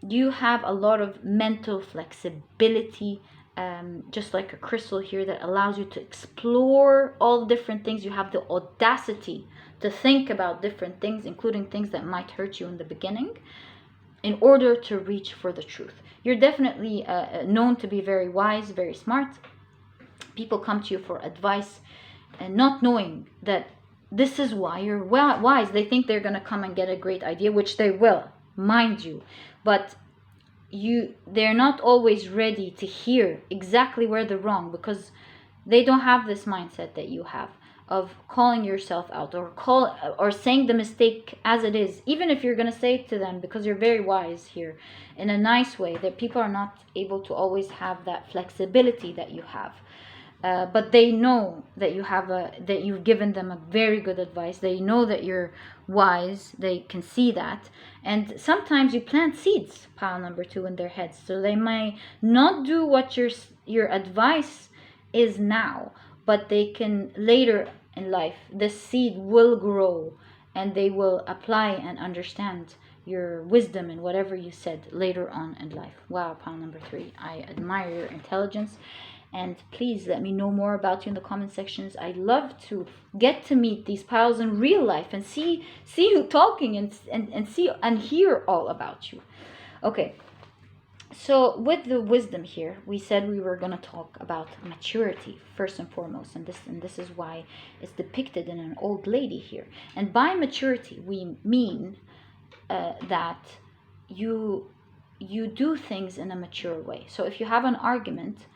You have a lot of mental flexibility, just like a crystal here, that allows you to explore all different things. You have the audacity to think about different things, including things that might hurt you in the beginning, in order to reach for the truth. You're definitely known to be very wise, very smart. People come to you for advice, and not knowing that this is why you're wise. They think they're going to come and get a great idea, which they will, mind you. But they're not always ready to hear exactly where they're wrong, because they don't have this mindset that you have of calling yourself out, or saying the mistake as it is, even if you're going to say it to them, because you're very wise here, in a nice way. That people are not able to always have that flexibility that you have, but they know that that you've given them a very good advice. They know that you're wise. They can see that. And sometimes you plant seeds, pile number 2, in their heads, so they may not do what your advice is now, but they can later in life, the seed will grow, and they will apply and understand your wisdom and whatever you said later on in life. Wow, pile number 3, I admire your intelligence. And please let me know more about you in the comment sections. I love to get to meet these piles in real life and see you talking and see and hear all about you. Okay. So with the wisdom here, we said we were going to talk about maturity first and foremost, and this is why it's depicted in an old lady here. And by maturity, we mean that you do things in a mature way. So if you have an argument,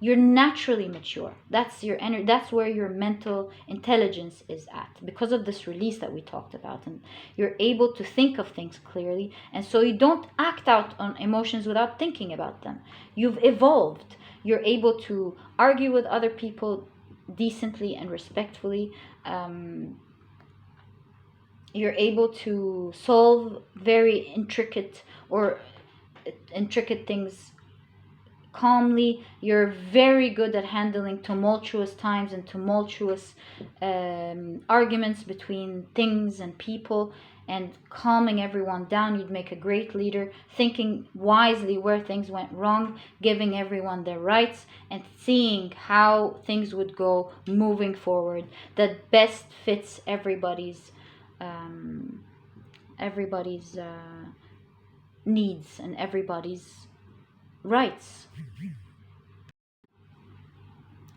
you're naturally mature. That's your energy. That's where your mental intelligence is at, because of this release that we talked about. And you're able to think of things clearly, and so you don't act out on emotions without thinking about them. You've evolved. You're able to argue with other people decently and respectfully. You're able to solve very intricate things calmly. You're very good at handling tumultuous times and tumultuous arguments between things and people, and calming everyone down. You'd make a great leader, thinking wisely where things went wrong, giving everyone their rights, and seeing how things would go moving forward that best fits everybody's needs and everybody's rights.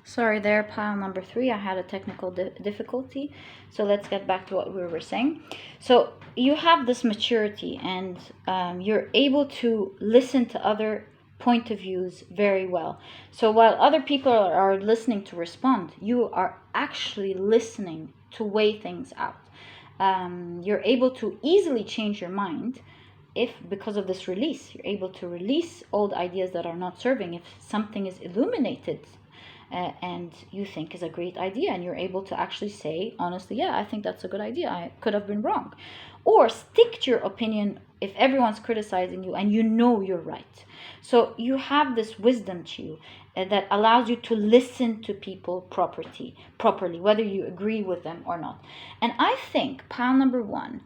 Sorry there, pile number 3, I had a technical difficulty. So let's get back to what we were saying. So you have this maturity, and you're able to listen to other point of views very well. So while other people are listening to respond, you are actually listening to weigh things out. You're able to easily change your mind if because of this release, you're able to release old ideas that are not serving, if something is illuminated and you think is a great idea, and you're able to actually say honestly, yeah, I think that's a good idea, I could have been wrong. Or stick to your opinion if everyone's criticizing you and you know you're right. So you have this wisdom to you that allows you to listen to people properly, whether you agree with them or not. And I think pile number 1,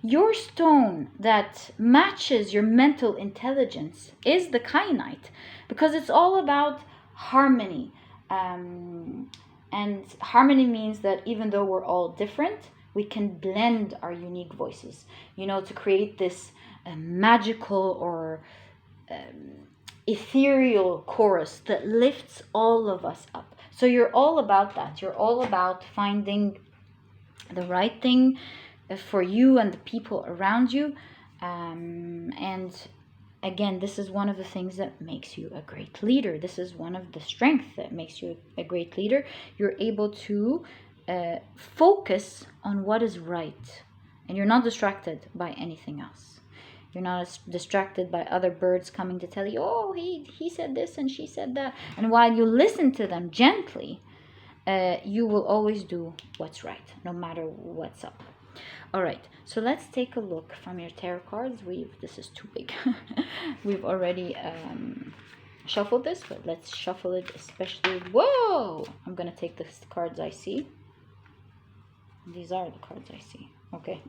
your stone that matches your mental intelligence is the kyanite, because it's all about harmony. And harmony means that even though we're all different, we can blend our unique voices, to create this magical or ethereal chorus that lifts all of us up. So you're all about that. You're all about finding the right thing for you and the people around you. And again, this is one of the things that makes you a great leader. This is one of the strengths that makes you a great leader. You're able to focus on what is right, and you're not distracted by anything else. You're not distracted by other birds coming to tell you, oh, he said this and she said that. And while you listen to them gently, you will always do what's right, no matter what's up. All right, so let's take a look from your tarot cards. This is too big. We've already shuffled this, but let's shuffle it especially. Whoa! I'm going to take the cards I see. These are the cards I see. Okay.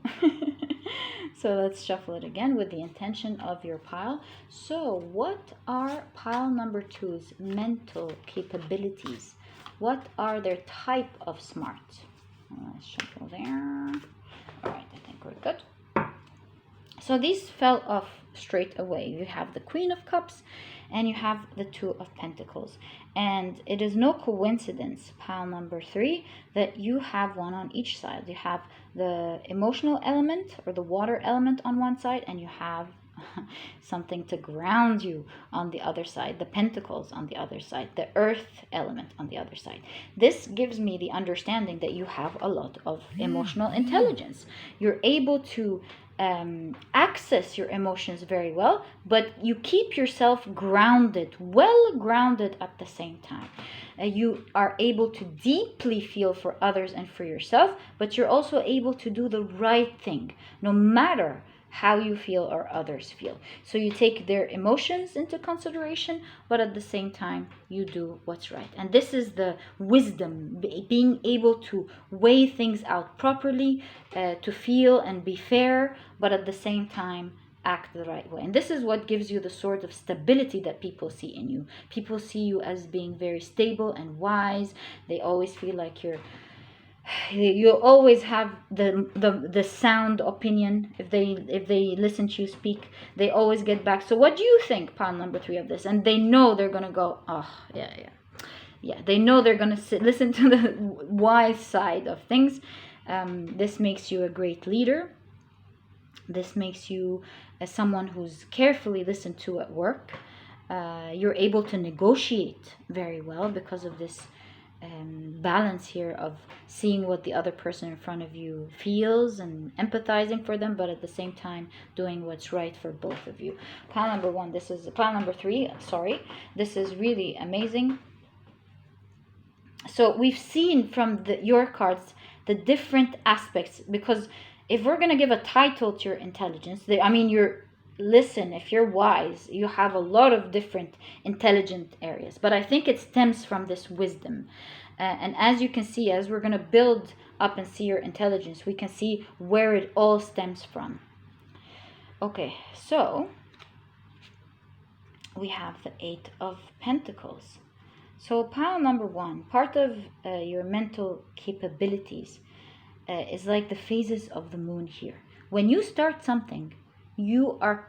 So let's shuffle it again with the intention of your pile. So what are pile number 2's mental capabilities? What are their type of smart? Let's shuffle there. All right, I think we're good. So these fell off straight away. You have the Queen of Cups and you have the Two of Pentacles. And it is no coincidence, pile number 3, that you have one on each side. You have the emotional element or the water element on one side, and you have something to ground you on the other side, the pentacles on the other side, the earth element on the other side. This gives me the understanding that you have a lot of emotional intelligence. You're able to access your emotions very well, but you keep yourself grounded, well grounded at the same time. You are able to deeply feel for others and for yourself, but you're also able to do the right thing, no matter how you feel or others feel. So you take their emotions into consideration, but at the same time you do what's right. And this is the wisdom, being able to weigh things out properly, to feel and be fair, but at the same time act the right way. And this is what gives you the sort of stability that people see in you. People see you as being very stable and wise. They always feel like you always have the sound opinion. If they listen to you speak, they always get back. So what do you think, pile number 3, of this? And they know they're gonna go, oh yeah. They know they're gonna listen to the wise side of things. This makes you a great leader. This makes you someone who's carefully listened to at work. You're able to negotiate very well because of this balance here of seeing what the other person in front of you feels and empathizing for them, but at the same time doing what's right for both of you. Pile number 1, this is pile number 3, sorry. This is really amazing. So we've seen from your cards the different aspects, because if we're going to give a title to your intelligence, listen, if you're wise, you have a lot of different intelligent areas. But I think it stems from this wisdom. And as you can see, as we're going to build up and see your intelligence, we can see where it all stems from. Okay, so we have the 8 of Pentacles. So pile number 1, part of your mental capabilities is like the phases of the moon here. When you start something, you are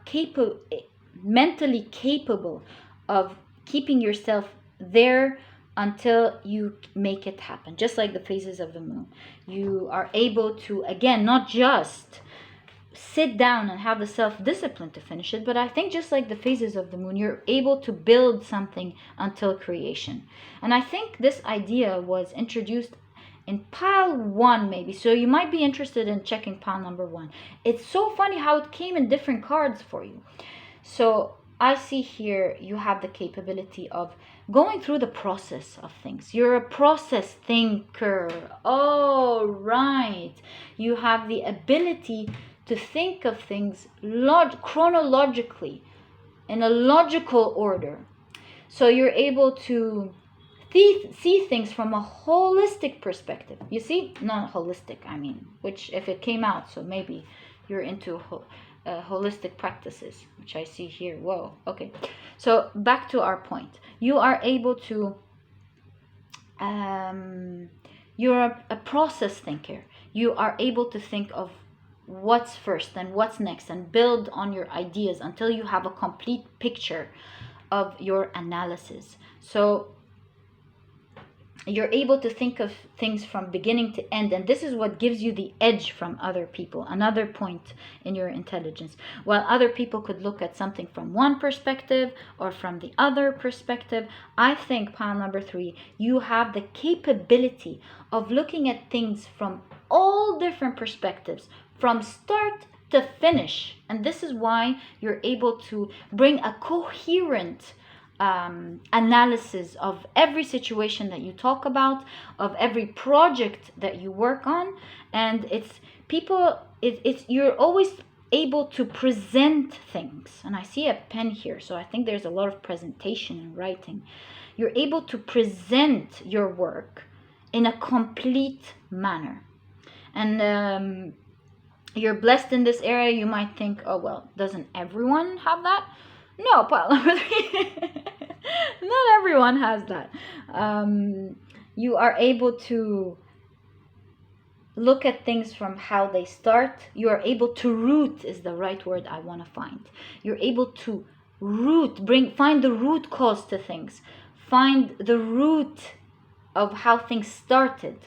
mentally capable of keeping yourself there until you make it happen, just like the phases of the moon. You are able to, again, not just sit down and have the self-discipline to finish it, but I think just like the phases of the moon, you're able to build something until creation. And I think this idea was introduced in pile 1 maybe. So you might be interested in checking pile number 1. It's so funny how it came in different cards for you. So I see here you have the capability of going through the process of things. You're a process thinker. Oh, right. You have the ability to think of things chronologically, in a logical order. So you're able to see things from a holistic perspective. You see? Not holistic, I mean, which if it came out, so maybe you're into holistic practices, which I see here. Whoa, okay. So back to our point. You are able to, you're a process thinker. You are able to think of what's first and what's next and build on your ideas until you have a complete picture of your analysis. So you're able to think of things from beginning to end, and this is what gives you the edge from other people. Another point in your intelligence. While other people could look at something from one perspective or from the other perspective, I think, pile number 3, you have the capability of looking at things from all different perspectives, from start to finish. And this is why you're able to bring a coherent analysis of every situation that you talk about, of every project that you work on. And you're always able to present things. And I see a pen here, so I think there's a lot of presentation and writing. You're able to present your work in a complete manner. And you're blessed in this area. You might think, oh, well, doesn't everyone have that? No, pile number 3. Not everyone has that. You are able to look at things from how they start. You are able to root is the right word I want to find. You're able to find the root cause to things. Find the root of how things started.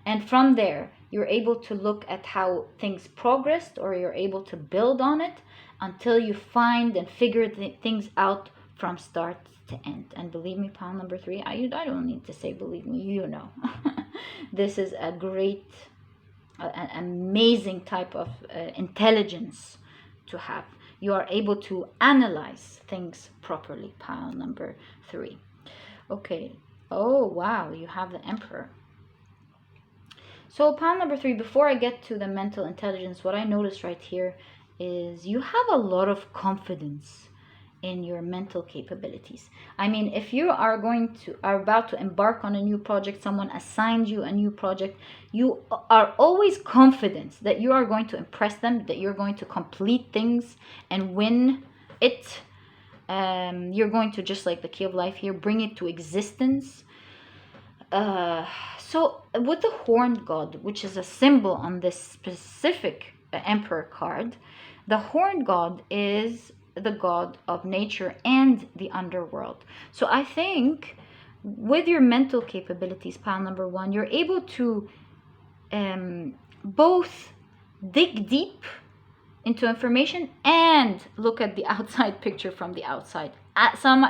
And from there, you're able to look at how things progressed, or you're able to build on it until you find and figure things out from start to end. And believe me, pile number 3, I don't need to say believe me, you know. This is a great, an amazing type of intelligence to have. You are able to analyze things properly, pile number 3. Okay. Oh, wow, you have the Emperor. So pile number 3, before I get to the mental intelligence, what I noticed right here is you have a lot of confidence in your mental capabilities. I mean, if you are about to embark on a new project, someone assigned you a new project, you are always confident that you are going to impress them, that you're going to complete things and win it. You're going to, just like the key of life here, bring it to existence. So with the horned god, which is a symbol on this specific emperor card, the horned god is the god of nature and the underworld. So I think with your mental capabilities, pile number 1, you're able to both dig deep into information and look at the outside picture from the outside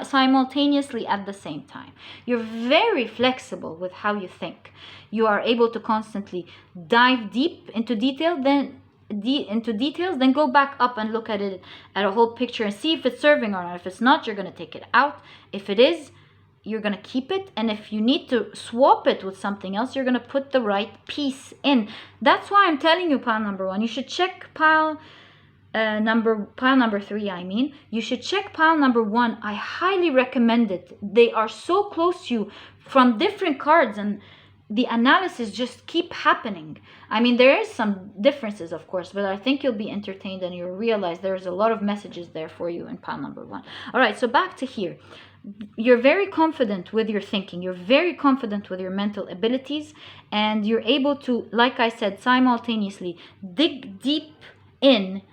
simultaneously at the same time. You're very flexible with how you think. You are able to constantly dive deep into details, then go back up and look at it at a whole picture and see if it's serving or not. If it's not, you're going to take it out. If it is, you're going to keep it. And if you need to swap it with something else, you're going to put the right piece in. That's why I'm telling you, pile number 1, you should check pile number 3, I mean. You should check pile number 1. I highly recommend it. They are so close to you from different cards, and the analysis just keep happening. I mean, there is some differences, of course, but I think you'll be entertained and you'll realize there's a lot of messages there for you in pile number 1. All right, so back to here. You're very confident with your thinking. You're very confident with your mental abilities, and you're able to, like I said, simultaneously dig deep in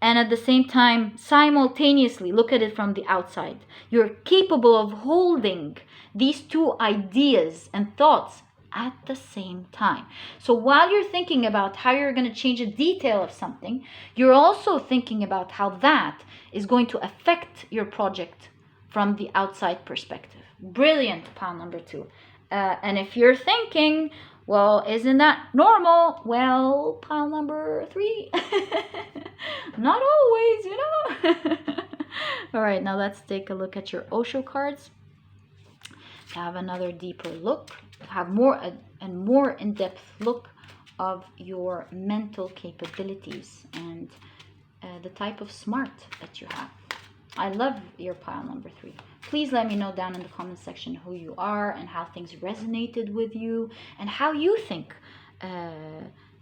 and at the same time simultaneously look at it from the outside. You're capable of holding these two ideas and thoughts at the same time. So while you're thinking about how you're going to change a detail of something, you're also thinking about how that is going to affect your project from the outside perspective. Brilliant, pile number 2. And if you're thinking, Well, isn't that normal? Well, pile number 3. Not always, you know. All right, now let's take a look at your Osho cards. Have another deeper look, have more and more in-depth look of your mental capabilities and the type of smart that you have. I love your pile number 3. Please let me know down in the comment section who you are and how things resonated with you and how you think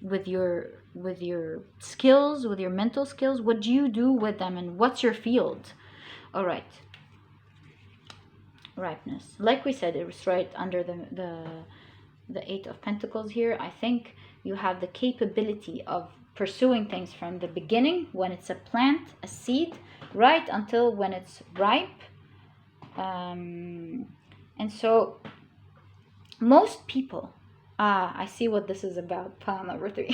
with your skills, with your mental skills. What do you do with them and what's your field? All right. Ripeness. Like we said, it was right under the 8 of Pentacles here. I think you have the capability of pursuing things from the beginning, when it's a plant, a seed, right until when it's ripe. And so most people, I see what this is about, pile number 3.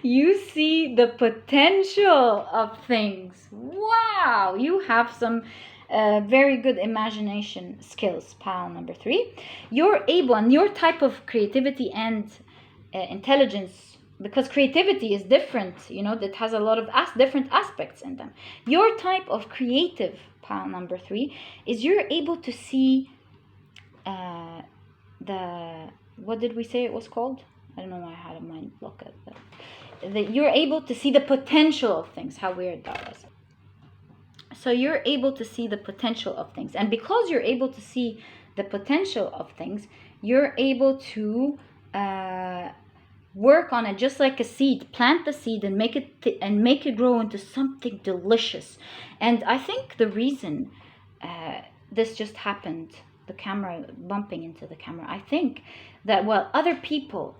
You see the potential of things. Wow, you have some very good imagination skills, pile number 3. You're able, and your type of creativity and intelligence, because creativity is different, you know, that has a lot of different aspects in them. Your type of creative, pile number 3, is you're able to see what did we say it was called? I don't know why I had a mind block at that. You're able to see the potential of things. How weird that was. So you're able to see the potential of things. And because you're able to see the potential of things, you're able to work on it just like a seed. Plant the seed and make it grow into something delicious. And I think the reason this just happened, the camera bumping into the camera, I think that while other people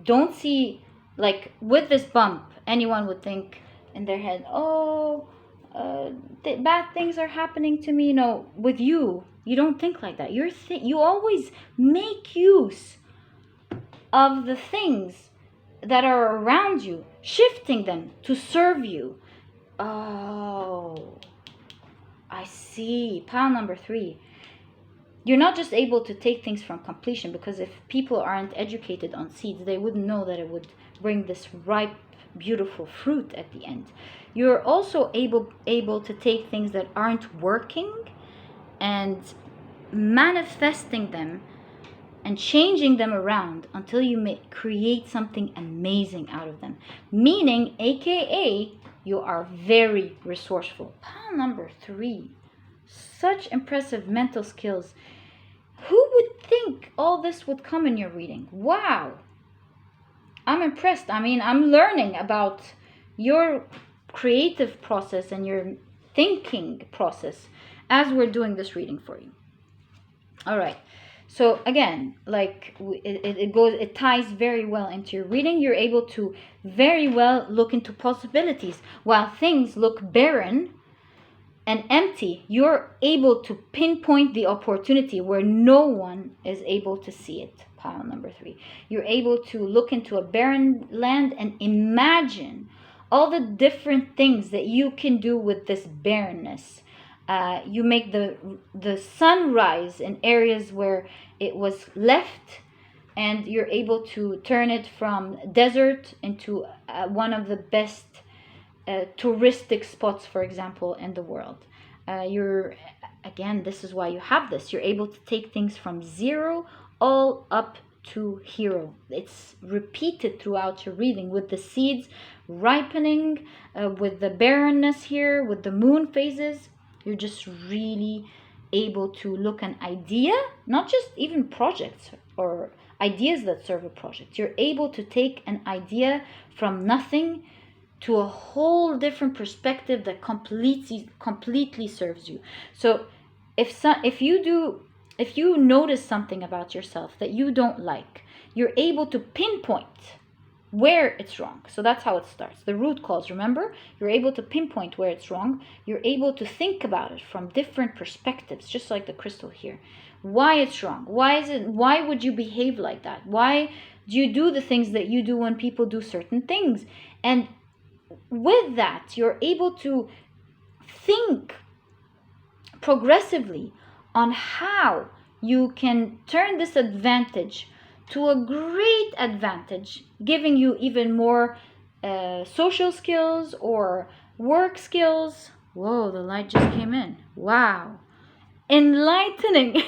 don't see, like with this bump, anyone would think in their head, oh, bad things are happening to me. No, with you don't think like that. You always make use of the things that are around you, shifting them to serve you. Oh, I see. Pile number 3. You're not just able to take things from completion, because if people aren't educated on seeds, they wouldn't know that it would bring this ripe, beautiful fruit at the end. You're also able to take things that aren't working and manifesting them and changing them around until you create something amazing out of them. Meaning, aka, you are very resourceful. Pile number 3. Such impressive mental skills. Who would think all this would come in your reading? Wow. I'm impressed. I mean, I'm learning about your creative process and your thinking process as we're doing this reading for you. All right. So again, like it ties very well into your reading. You're able to very well look into possibilities. While things look barren and empty, you're able to pinpoint the opportunity where no one is able to see it. Pile number 3. You're able to look into a barren land and imagine all the different things that you can do with this barrenness. You make the sun rise in areas where it was left, and you're able to turn it from desert into one of the best touristic spots, for example, in the world. This is why you have this. You're able to take things from 0 all up to hero. It's repeated throughout your reading, with the seeds ripening, with the barrenness here, with the moon phases. You're just really able to look an idea, not just even projects or ideas that serve a project. You're able to take an idea from nothing to a whole different perspective that completely serves you. So if you notice something about yourself that you don't like, you're able to pinpoint where it's wrong. So that's how it starts. The root cause, remember? You're able to pinpoint where it's wrong. You're able to think about it from different perspectives, just like the crystal here. Why it's wrong? Why would you behave like that? Why do you do the things that you do when people do certain things? And with that, you're able to think progressively on how you can turn this advantage to a great advantage, giving you even more social skills or work skills. Whoa, the light just came in. Wow. Enlightening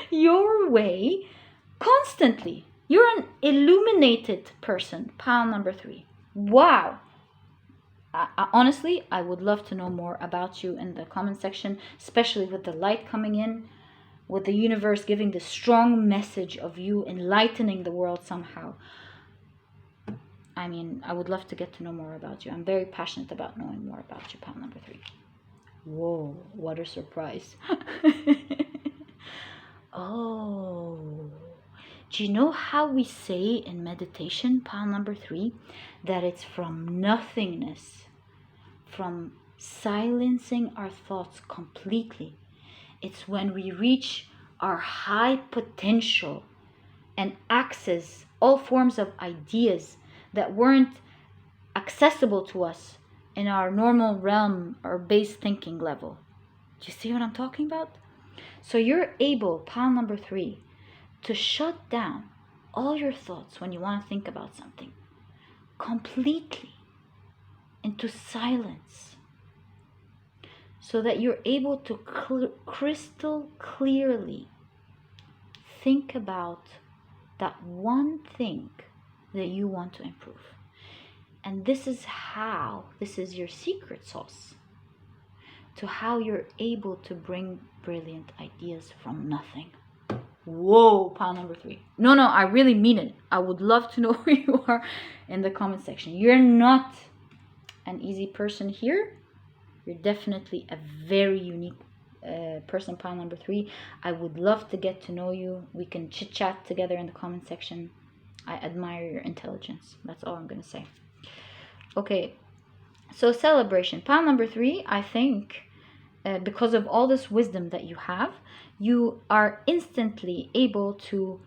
your way constantly. You're an illuminated person. Pile number 3. Wow. Honestly, I would love to know more about you in the comment section, especially with the light coming in, with the universe giving the strong message of you enlightening the world somehow. I mean, I would love to get to know more about you. I'm very passionate about knowing more about you, pile number 3. Whoa, what a surprise. Oh, do you know how we say in meditation, pile number 3, that it's from nothingness, from silencing our thoughts completely. It's when we reach our high potential and access all forms of ideas that weren't accessible to us in our normal realm or base thinking level. Do you see what I'm talking about? So you're able, pile number 3, to shut down all your thoughts when you want to think about something completely into silence, so that you're able to crystal clearly think about that one thing that you want to improve. And this is your secret sauce to how you're able to bring brilliant ideas from nothing. Whoa, pile number 3. No, I really mean it. I would love to know who you are in the comment section. You're not an easy person here. You're definitely a very unique person, pile number 3. I would love to get to know you. We can chit chat together in the comment section. I admire your intelligence. That's all I'm going to say. Okay, so celebration. Pile number 3, I think, because of all this wisdom that you have, you are instantly able to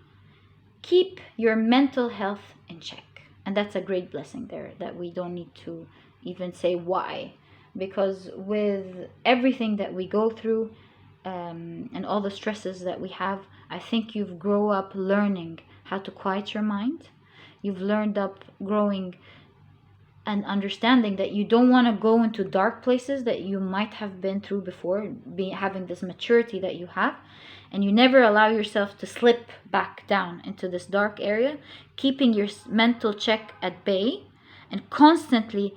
keep your mental health in check. And that's a great blessing there, that we don't need to even say why. Because with everything that we go through and all the stresses that we have, I think you've grown up learning how to quiet your mind. You've learned up growing and understanding that you don't want to go into dark places that you might have been through before, having this maturity that you have, and you never allow yourself to slip back down into this dark area, keeping your mental check at bay and constantly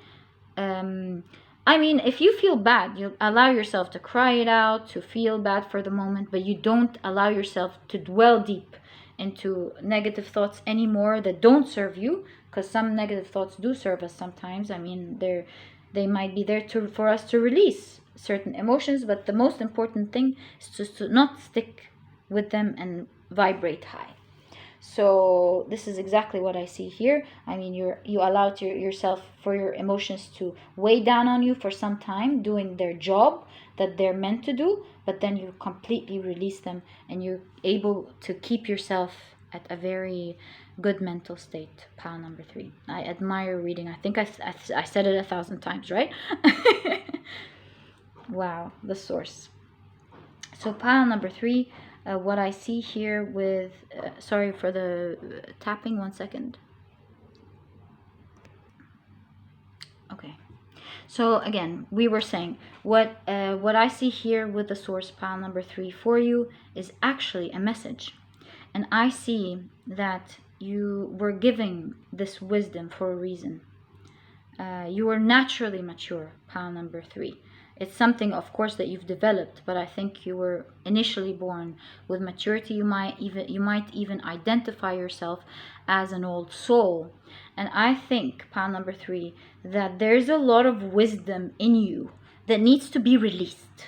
if you feel bad, you allow yourself to cry it out, to feel bad for the moment, but you don't allow yourself to dwell deep into negative thoughts anymore that don't serve you, because some negative thoughts do serve us sometimes. I mean, they might be there for us to release certain emotions, but the most important thing is just to not stick with them and vibrate high. So this is exactly what I see here. I mean, you allowed yourself for your emotions to weigh down on you for some time, doing their job that they're meant to do, but then you completely release them and you're able to keep yourself at a very good mental state. Pile number 3. I admire reading. I think I said it 1,000 times, right? Wow, the source. So pile number 3. What I see here with, sorry for the tapping, 1 second. Okay, so again, we were saying what I see here with the source, pile number 3, for you is actually a message. And I see that you were giving this wisdom for a reason. You are naturally mature, pile number 3. It's something, of course, that you've developed, but I think you were initially born with maturity. You might even identify yourself as an old soul. And I think, pile number 3, that there's a lot of wisdom in you that needs to be released.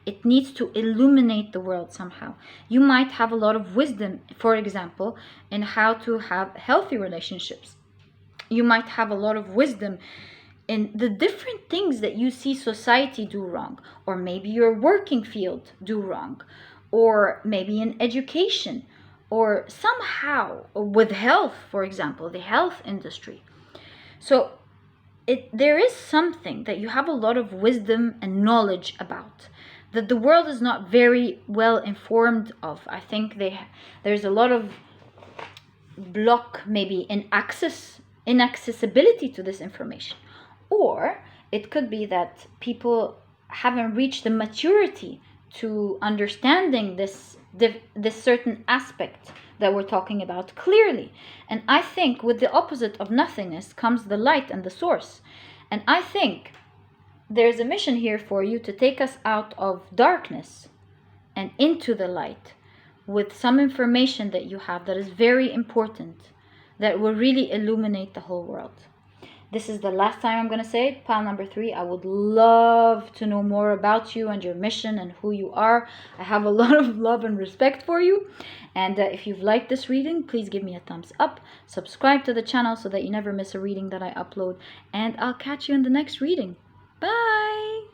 It needs to illuminate the world somehow. You might have a lot of wisdom, for example, in how to have healthy relationships. You might have a lot of wisdom in the different things that you see society do wrong, or maybe your working field do wrong, or maybe in education, or somehow with health, for example, the health industry. So there is something that you have a lot of wisdom and knowledge about that the world is not very well informed of. I think there's a lot of block maybe inaccessibility to this information. Or it could be that people haven't reached the maturity to understanding this certain aspect that we're talking about clearly. And I think with the opposite of nothingness comes the light and the source. And I think there's a mission here for you to take us out of darkness and into the light with some information that you have that is very important, that will really illuminate the whole world. This is the last time I'm going to say it. Pile number 3, I would love to know more about you and your mission and who you are. I have a lot of love and respect for you. And if you've liked this reading, please give me a thumbs up. Subscribe to the channel so that you never miss a reading that I upload. And I'll catch you in the next reading. Bye!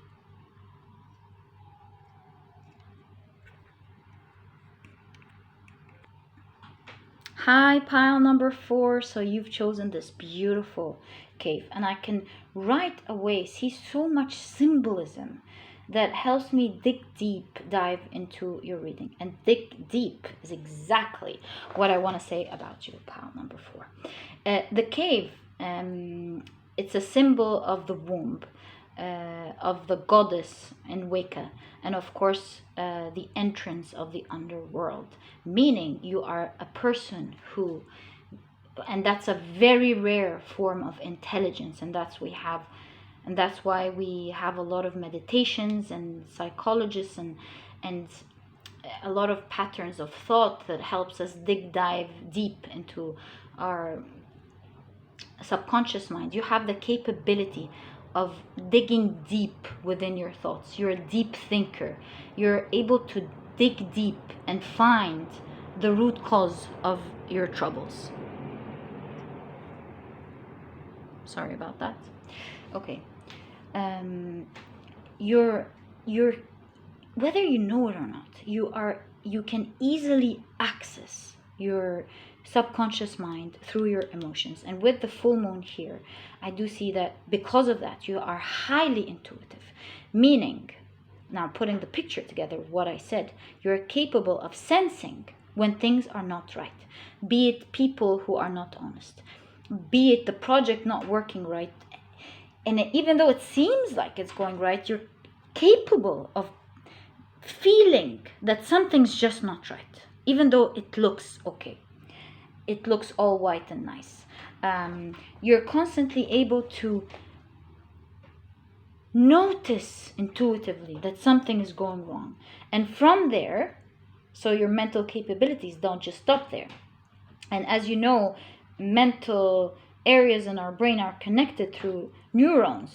Hi, pile number 4. So you've chosen this beautiful cave, and I can right away see so much symbolism that helps me dive into your reading. And dig deep is exactly what I want to say about you, pile number 4. The cave, it's a symbol of the womb, of the goddess in Wicca, and of course the entrance of the underworld, meaning you are a person who, and that's a very rare form of intelligence, and that's why we have a lot of meditations and psychologists and a lot of patterns of thought that helps us dive deep into our subconscious mind. You have the capability of digging deep within your thoughts. You're a deep thinker. You're able to dig deep and find the root cause of your troubles. Sorry about that. Okay. You're whether you know it or not, you can easily access your subconscious mind through your emotions. And with the full moon here, I do see that because of that, you are highly intuitive, meaning, now putting the picture together, what I said, you're capable of sensing when things are not right, be it people who are not honest, be it the project not working right. And even though it seems like it's going right, you're capable of feeling that something's just not right, even though it looks okay. It looks all white and nice. You're constantly able to notice intuitively that something is going wrong. And from there, so your mental capabilities don't just stop there. And as you know, mental areas in our brain are connected through neural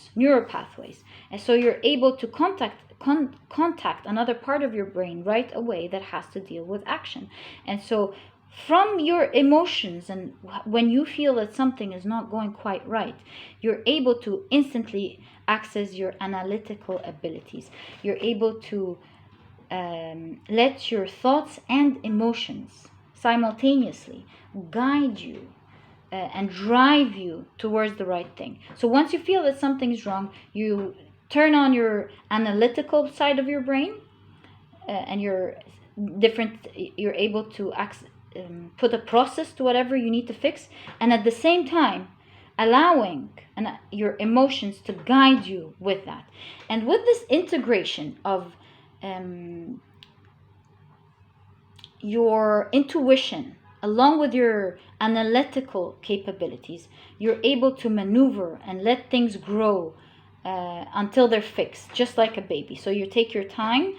pathways. And so you're able to contact another part of your brain right away that has to deal with action. And so from your emotions, and when you feel that something is not going quite right, you're able to instantly access your analytical abilities. You're able to let your thoughts and emotions simultaneously guide you and drive you towards the right thing. So once you feel that something is wrong, you turn on your analytical side of your brain, and you're able to put a process to whatever you need to fix, and at the same time allowing your emotions to guide you with that. And with this integration of your intuition along with your analytical capabilities, you're able to maneuver and let things grow until they're fixed, just like a baby. So you take your time,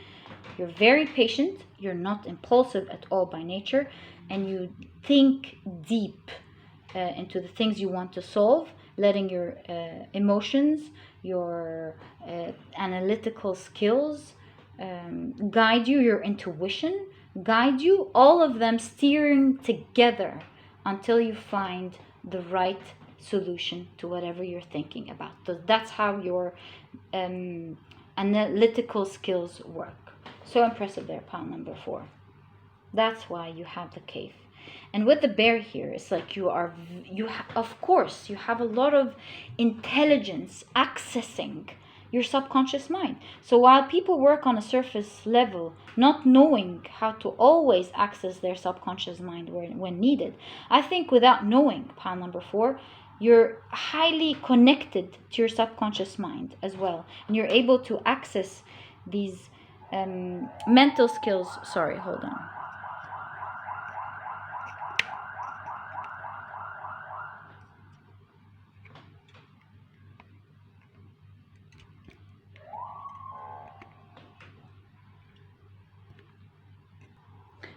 you're very patient, you're not impulsive at all by nature, and you think deep into the things you want to solve, letting your emotions, your analytical skills guide you, your intuition guide you, all of them steering together until you find the right solution to whatever you're thinking about. So that's how your analytical skills work. So impressive there, pile number 4. That's why you have the cave. And with the bear here, it's like of course, you have a lot of intelligence accessing your subconscious mind. So while people work on a surface level, not knowing how to always access their subconscious mind when needed, I think without knowing, pile number 4, you're highly connected to your subconscious mind as well. And you're able to access these mental skills. Sorry, hold on.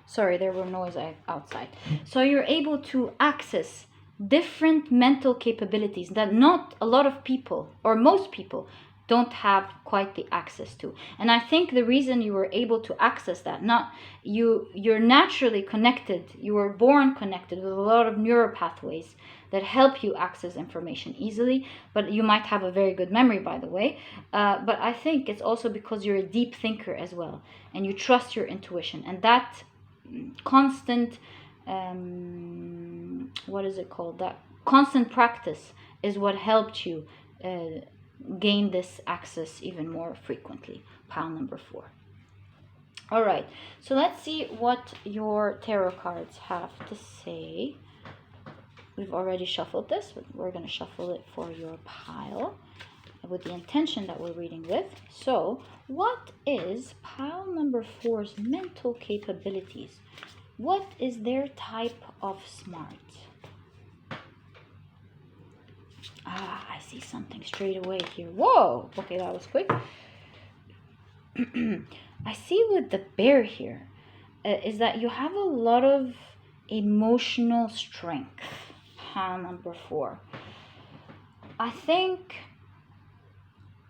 Sorry, there were noise outside. So you're able to access different mental capabilities that not a lot of people, or most people, don't have quite the access to. And I think the reason you were able to access that, not you're naturally connected, you were born connected with a lot of neural pathways that help you access information easily, but you might have a very good memory, by the way. But I think it's also because you're a deep thinker as well, and you trust your intuition, and that constant what is it called, that constant practice is what helped you gain this access even more frequently. Pile number 4. All right, so let's see what your tarot cards have to say. We've already shuffled this, but we're going to shuffle it for your pile with the intention that we're reading with. So what is pile number 4's mental capabilities? What is their type of smart? I see something straight away here. Whoa, okay, that was quick. I see with the bear here is that you have a lot of emotional strength. Pile number 4. I think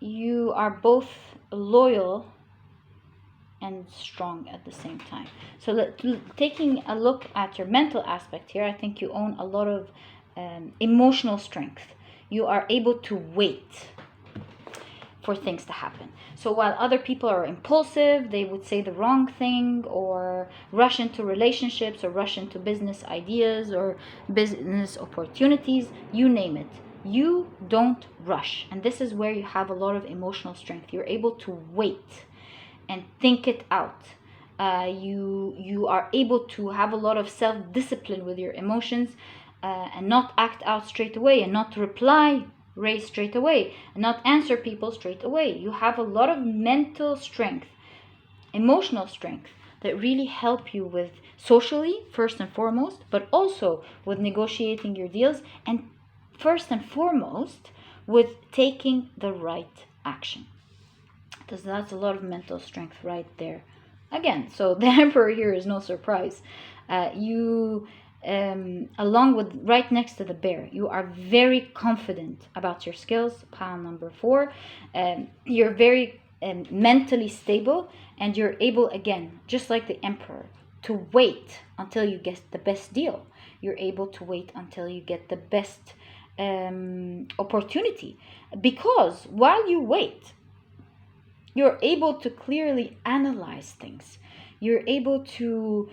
you are both loyal and strong at the same time. So taking a look at your mental aspect here, I think you own a lot of emotional strength. You are able to wait for things to happen. So while other people are impulsive, they would say the wrong thing or rush into relationships or rush into business ideas or business opportunities, you name it. You don't rush. And this is where you have a lot of emotional strength. You're able to wait and think it out. You are able to have a lot of self-discipline with your emotions and not act out straight away and not reply straight away and not answer people straight away. You have a lot of mental strength, emotional strength that really help you with socially, first and foremost, but also with negotiating your deals, and first and foremost with taking the right action. Because that's a lot of mental strength right there. Again, so the Emperor here is no surprise. Along with right next to the bear, you are very confident about your skills. Pile number 4. You're very mentally stable, and you're able, again, just like the Emperor, to wait until you get the best deal. You're able to wait until you get the best opportunity, because while you wait, you're able to clearly analyze things. You're able to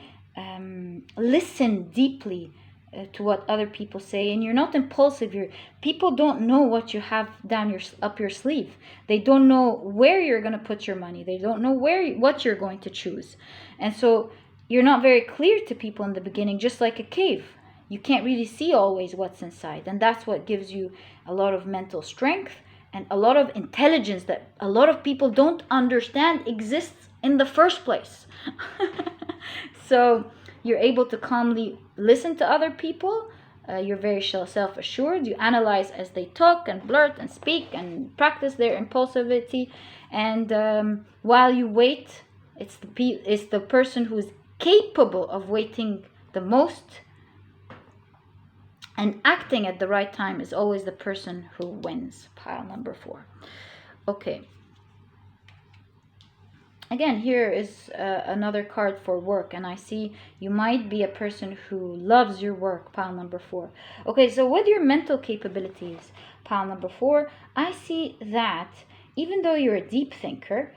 listen deeply to what other people say, and you're not impulsive. People don't know what you have up your sleeve. They don't know where you're going to put your money. They don't know what you're going to choose. And so you're not very clear to people in the beginning, just like a cave. You can't really see always what's inside, and that's what gives you a lot of mental strength and a lot of intelligence that a lot of people don't understand exists in the first place. So you're able to calmly listen to other people. You're very self-assured. You analyze as they talk and blurt and speak and practice their impulsivity. And while you wait, it's the person who is capable of waiting the most and acting at the right time is always the person who wins. Pile number 4. Okay. Again, here is another card for work, and I see you might be a person who loves your work. Pile number 4. Okay, so with your mental capabilities, pile number 4, I see that even though you're a deep thinker,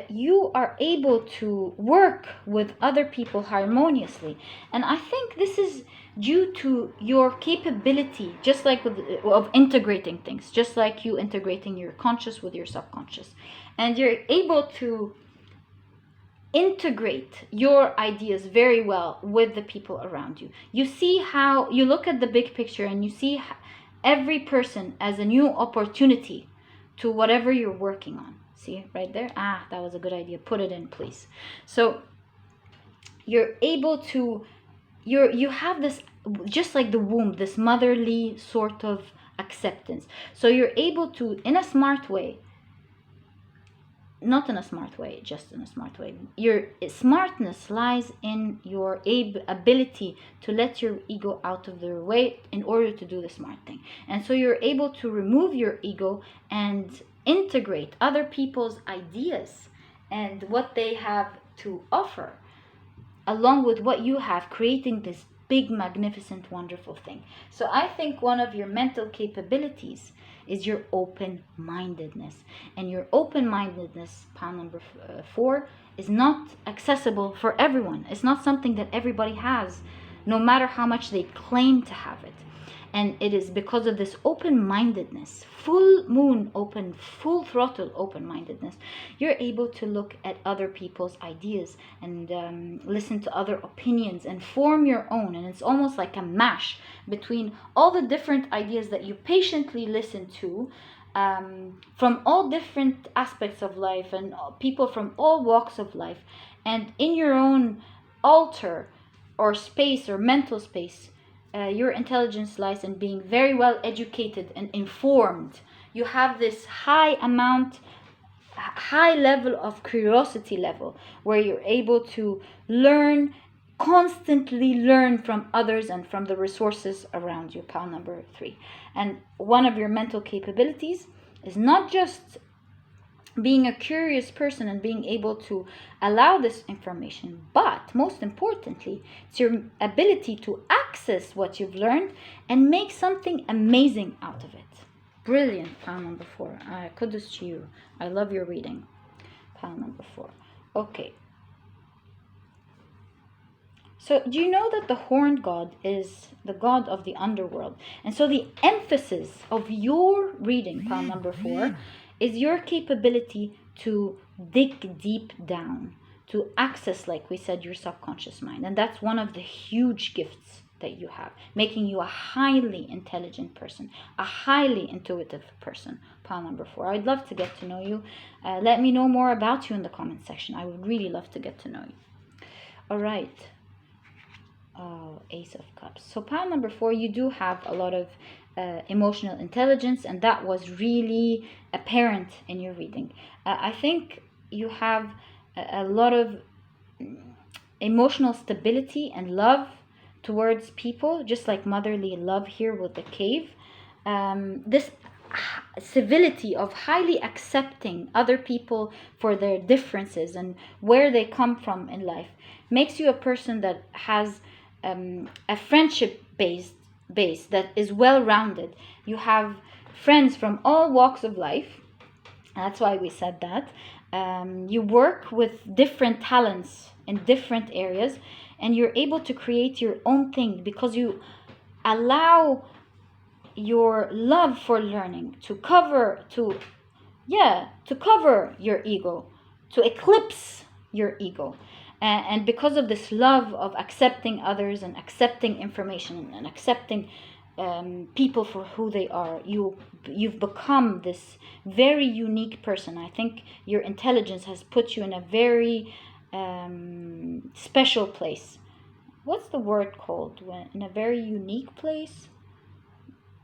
you are able to work with other people harmoniously. And I think this is due to your capability, just like of integrating things, just like you integrating your conscious with your subconscious. And you're able to integrate your ideas very well with the people around you. You see how you look at the big picture, and you see every person as a new opportunity to whatever you're working on. See right there? Ah, that was a good idea. Put it in, please. So you're able to, you have this, just like the womb, this motherly sort of acceptance. So you're able to, in a smart way, not in a smart way, just in a smart way. Your smartness lies in your ability to let your ego out of the way in order to do the smart thing. And so you're able to remove your ego and integrate other people's ideas and what they have to offer along with what you have, creating this big, magnificent, wonderful thing. So I think one of your mental capabilities is your open-mindedness. And your open-mindedness, pound number 4, is not accessible for everyone. It's not something that everybody has, no matter how much they claim to have it. And it is because of this open-mindedness, full moon open, full throttle open-mindedness, you're able to look at other people's ideas and listen to other opinions and form your own. And it's almost like a mash between all the different ideas that you patiently listen to, from all different aspects of life and people from all walks of life. And in your own altar or space or mental space, your intelligence lies in being very well educated and informed. You have this high level of curiosity level where you're able to learn, constantly learn from others and from the resources around you, pound number 3. And one of your mental capabilities is not just being a curious person and being able to allow this information, but most importantly, it's your ability to access what you've learned and make something amazing out of it. Brilliant, pound number 4. Kudos to you. I love your reading. Pound number 4. Okay. So do you know that the horned god is the god of the underworld? And so the emphasis of your reading, pound number 4, is your capability to dig deep down, to access, like we said, your subconscious mind. And that's one of the huge gifts that you have, making you a highly intelligent person, a highly intuitive person, pound number 4. I'd love to get to know you. Let me know more about you in the comment section. I would really love to get to know you. All right. Oh, Ace of Cups. So pound number 4, you do have a lot of emotional intelligence, and that was really apparent in your reading. I think you have a lot of emotional stability and love towards people, just like motherly love here with the cave. This civility of highly accepting other people for their differences and where they come from in life makes you a person that has a friendship base that is well-rounded. You have friends from all walks of life. That's why we said that. You work with different talents in different areas, and you're able to create your own thing because you allow your love for learning to cover your ego, to eclipse your ego. And because of this love of accepting others and accepting information and accepting people for who they are, you've become this very unique person. I think your intelligence has put you in a very special place. What's the word called? In a very unique place?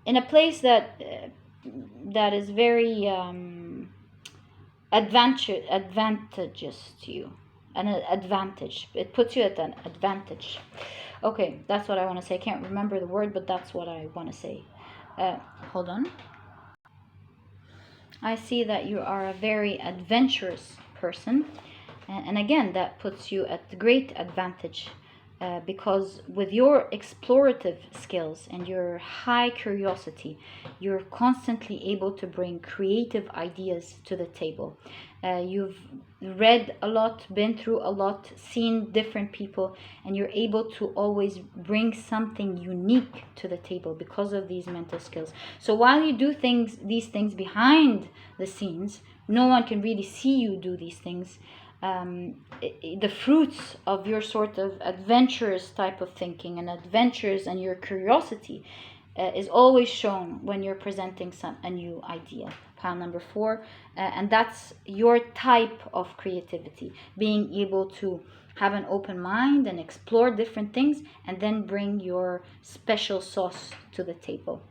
In a place that is very advantageous to you. An advantage. It puts you at an advantage. Okay, that's what I want to say. I can't remember the word, but that's what I want to say. Hold on. I see that you are a very adventurous person. And again, that puts you at great advantage because with your explorative skills and your high curiosity, you're constantly able to bring creative ideas to the table. You've read a lot, been through a lot, seen different people, and you're able to always bring something unique to the table because of these mental skills. So while you do these things behind the scenes, no one can really see you do these things. The fruits of your sort of adventurous type of thinking and adventures and your curiosity is always shown when you're presenting a new idea. Pile number 4, and that's your type of creativity, being able to have an open mind and explore different things and then bring your special sauce to the table.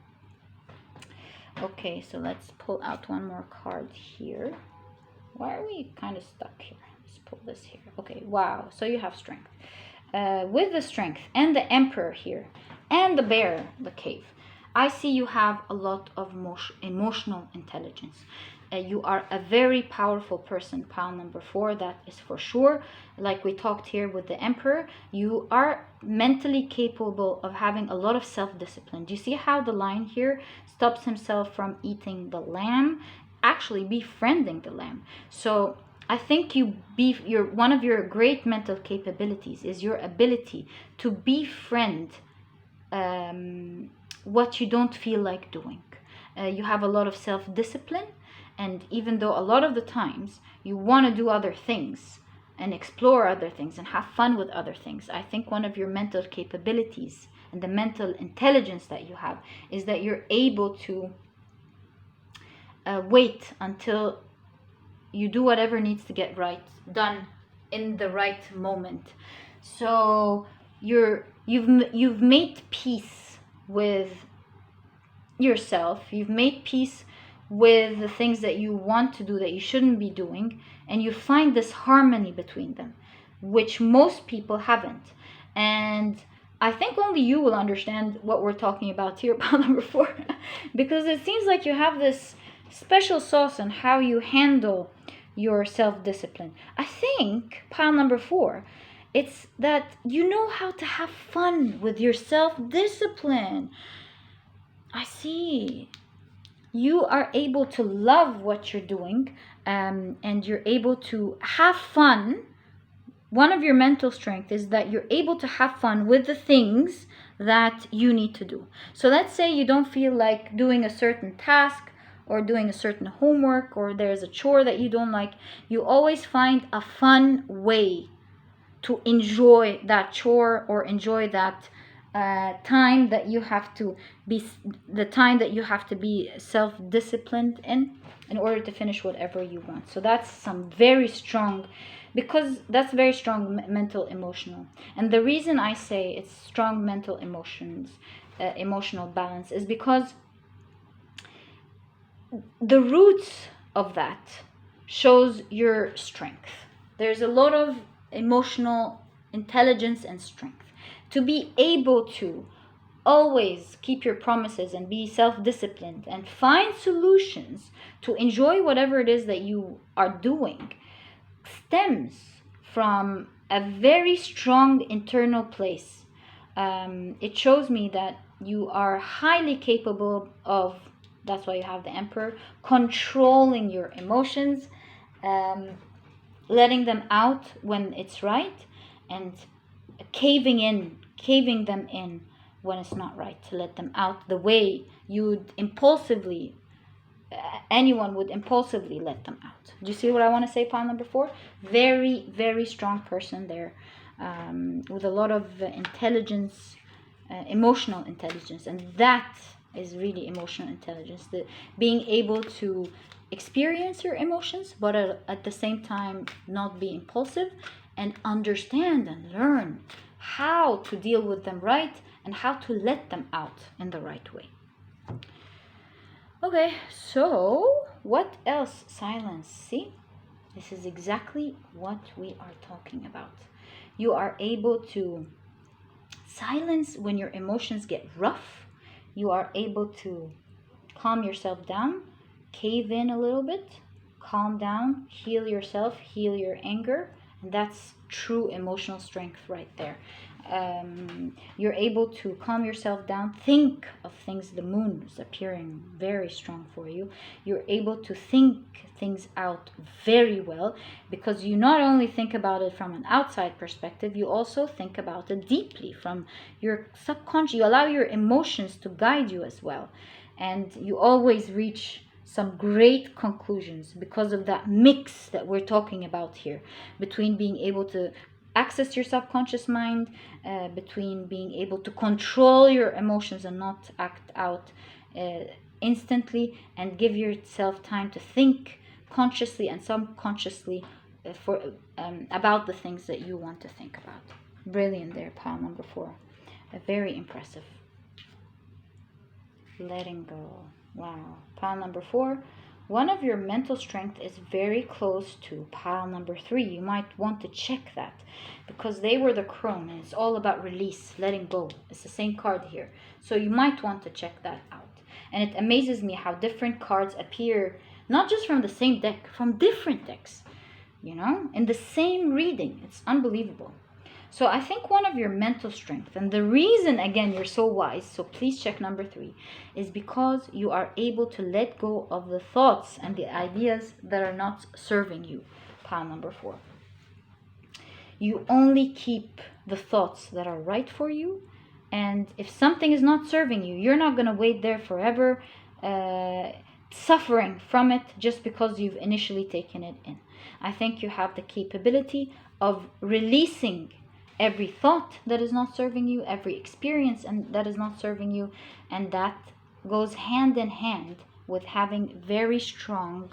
Okay, so let's pull out one more card here. Why are we kind of stuck here? Let's pull this here. Okay, wow. So you have strength. With the strength and the emperor here and the bear, the cave, I see you have a lot of emotional intelligence. You are a very powerful person, pile number 4, that is for sure. Like we talked here with the emperor, you are mentally capable of having a lot of self-discipline. Do you see how the lion here stops himself from eating the lamb, actually befriending the lamb? So I think one of your great mental capabilities is your ability to befriend what you don't feel like doing. You have a lot of self-discipline, and even though a lot of the times you want to do other things and explore other things and have fun with other things, I think one of your mental capabilities and the mental intelligence that you have is that you're able to wait until you do whatever needs to get done in the right moment. So you've made peace with yourself. You've made peace with the things that you want to do that you shouldn't be doing, and you find this harmony between them, which most people haven't. And I think only you will understand what we're talking about here, pile number 4, because it seems like you have this special sauce on how you handle your self-discipline. I think, pile number 4, it's that you know how to have fun with your self-discipline. I see. You are able to love what you're doing, and you're able to have fun. One of your mental strengths is that you're able to have fun with the things that you need to do. So let's say you don't feel like doing a certain task or doing a certain homework, or there's a chore that you don't like. You always find a fun way to enjoy that chore or enjoy that time that you have to be self-disciplined in order to finish whatever you want. So that's some very strong, because that's very strong mental emotional. And the reason I say it's strong mental emotional balance is because the roots of that shows your strength. There's a lot of emotional intelligence and strength to be able to always keep your promises and be self-disciplined and find solutions to enjoy whatever it is that you are doing stems from a very strong internal place. It shows me that you are highly capable of, that's why you have the emperor, controlling your emotions, letting them out when it's right, and caving them in when it's not right, to let them out the way anyone would impulsively let them out. Do you see what I want to say, pile number 4? Very, very strong person there, with a lot of intelligence, emotional intelligence, and that is really emotional intelligence, being able to experience your emotions, but at the same time not be impulsive, and understand and learn how to deal with them right and how to let them out in the right way. Okay, so what else? Silence. See, this is exactly what we are talking about. You are able to silence when your emotions get rough. You are able to calm yourself down, cave in a little bit, calm down, heal yourself, heal your anger, and that's true emotional strength right there. you're able to calm yourself down, think of things. The moon is appearing very strong for you. You're able to think things out very well, because you not only think about it from an outside perspective, you also think about it deeply from your subconscious. You allow your emotions to guide you as well, and you always reach some great conclusions because of that mix that we're talking about here, between being able to access your subconscious mind, between being able to control your emotions and not act out instantly, and give yourself time to think consciously and subconsciously about the things that you want to think about. Brilliant there, pile number 4. Very impressive. Letting go. Wow. Pile number 4. One of your mental strength is very close to pile number 3. You might want to check that, because they were the Crone, and it's all about release, letting go. It's the same card here. So you might want to check that out. And it amazes me how different cards appear, not just from the same deck, from different decks, in the same reading. It's unbelievable. So I think one of your mental strength, and the reason, again, you're so wise, so please check number 3, is because you are able to let go of the thoughts and the ideas that are not serving you. Pile number 4. You only keep the thoughts that are right for you, and if something is not serving you, you're not going to wait there forever, suffering from it just because you've initially taken it in. I think you have the capability of releasing every thought that is not serving you, every experience that is not serving you, and that goes hand in hand with having very strong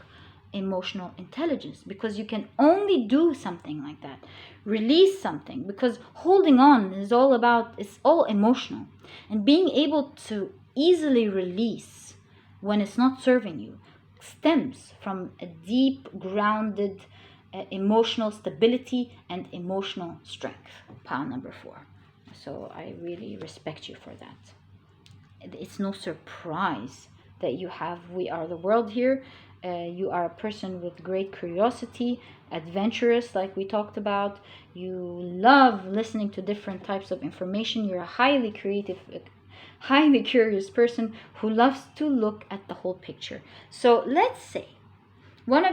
emotional intelligence, because you can only do something like that, release something, because holding on is all about, it's all emotional, and being able to easily release when it's not serving you stems from a deep grounded emotional stability and emotional strength. Pile number 4. So I really respect you for that. It's no surprise that you have We Are the World here. You are a person with great curiosity, adventurous, like we talked about. You love listening to different types of information. You're a highly creative, highly curious person who loves to look at the whole picture. So let's say one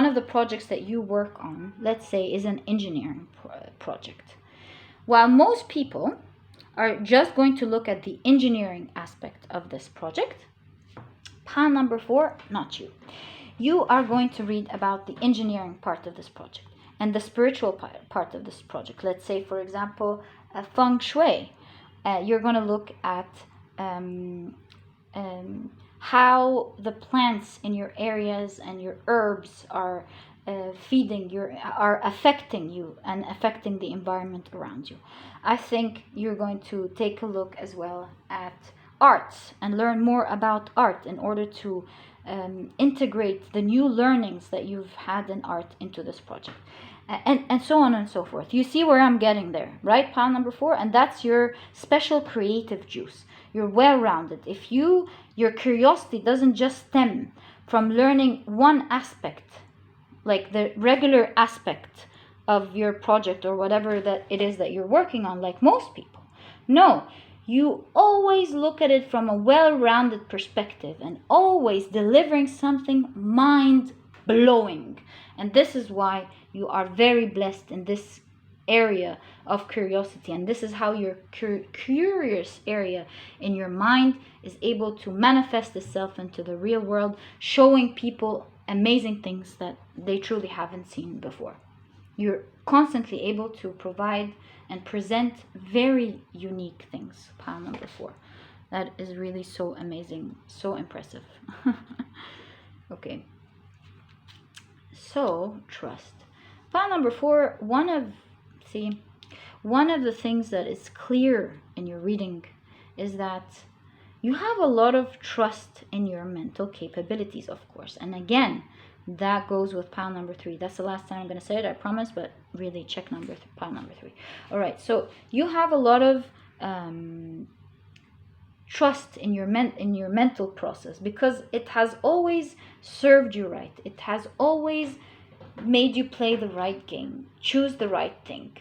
of the projects that you work on, let's say, is an engineering project. While most people are just going to look at the engineering aspect of this project, pile number 4, not you. You are going to read about the engineering part of this project and the spiritual part of this project. Let's say, for example, feng shui. You're going to look at how the plants in your areas and your herbs are are affecting you and affecting the environment around you. I think you're going to take a look as well at arts and learn more about art in order to integrate the new learnings that you've had in art into this project. And so on and so forth. You see where I'm getting there, right? Pile number 4, and that's your special creative juice. You're well-rounded. If your curiosity doesn't just stem from learning one aspect, like the regular aspect of your project or whatever that it is that you're working on, like most people. No, you always look at it from a well-rounded perspective and always delivering something mind-blowing. And this is why you are very blessed in this area of curiosity, and this is how your curious area in your mind is able to manifest itself into the real world, showing people amazing things that they truly haven't seen before. You're constantly able to provide and present very unique things. Pile number 4. That is really so amazing, so impressive. Okay, so trust. Pile number 4, one of the things that is clear in your reading is that you have a lot of trust in your mental capabilities, of course. And again, that goes with pile number 3. That's the last time I'm going to say it, I promise, but really check pile number 3. All right, so you have a lot of trust in your mental process, because it has always served you right. It has always made you play the right game, choose the right thing,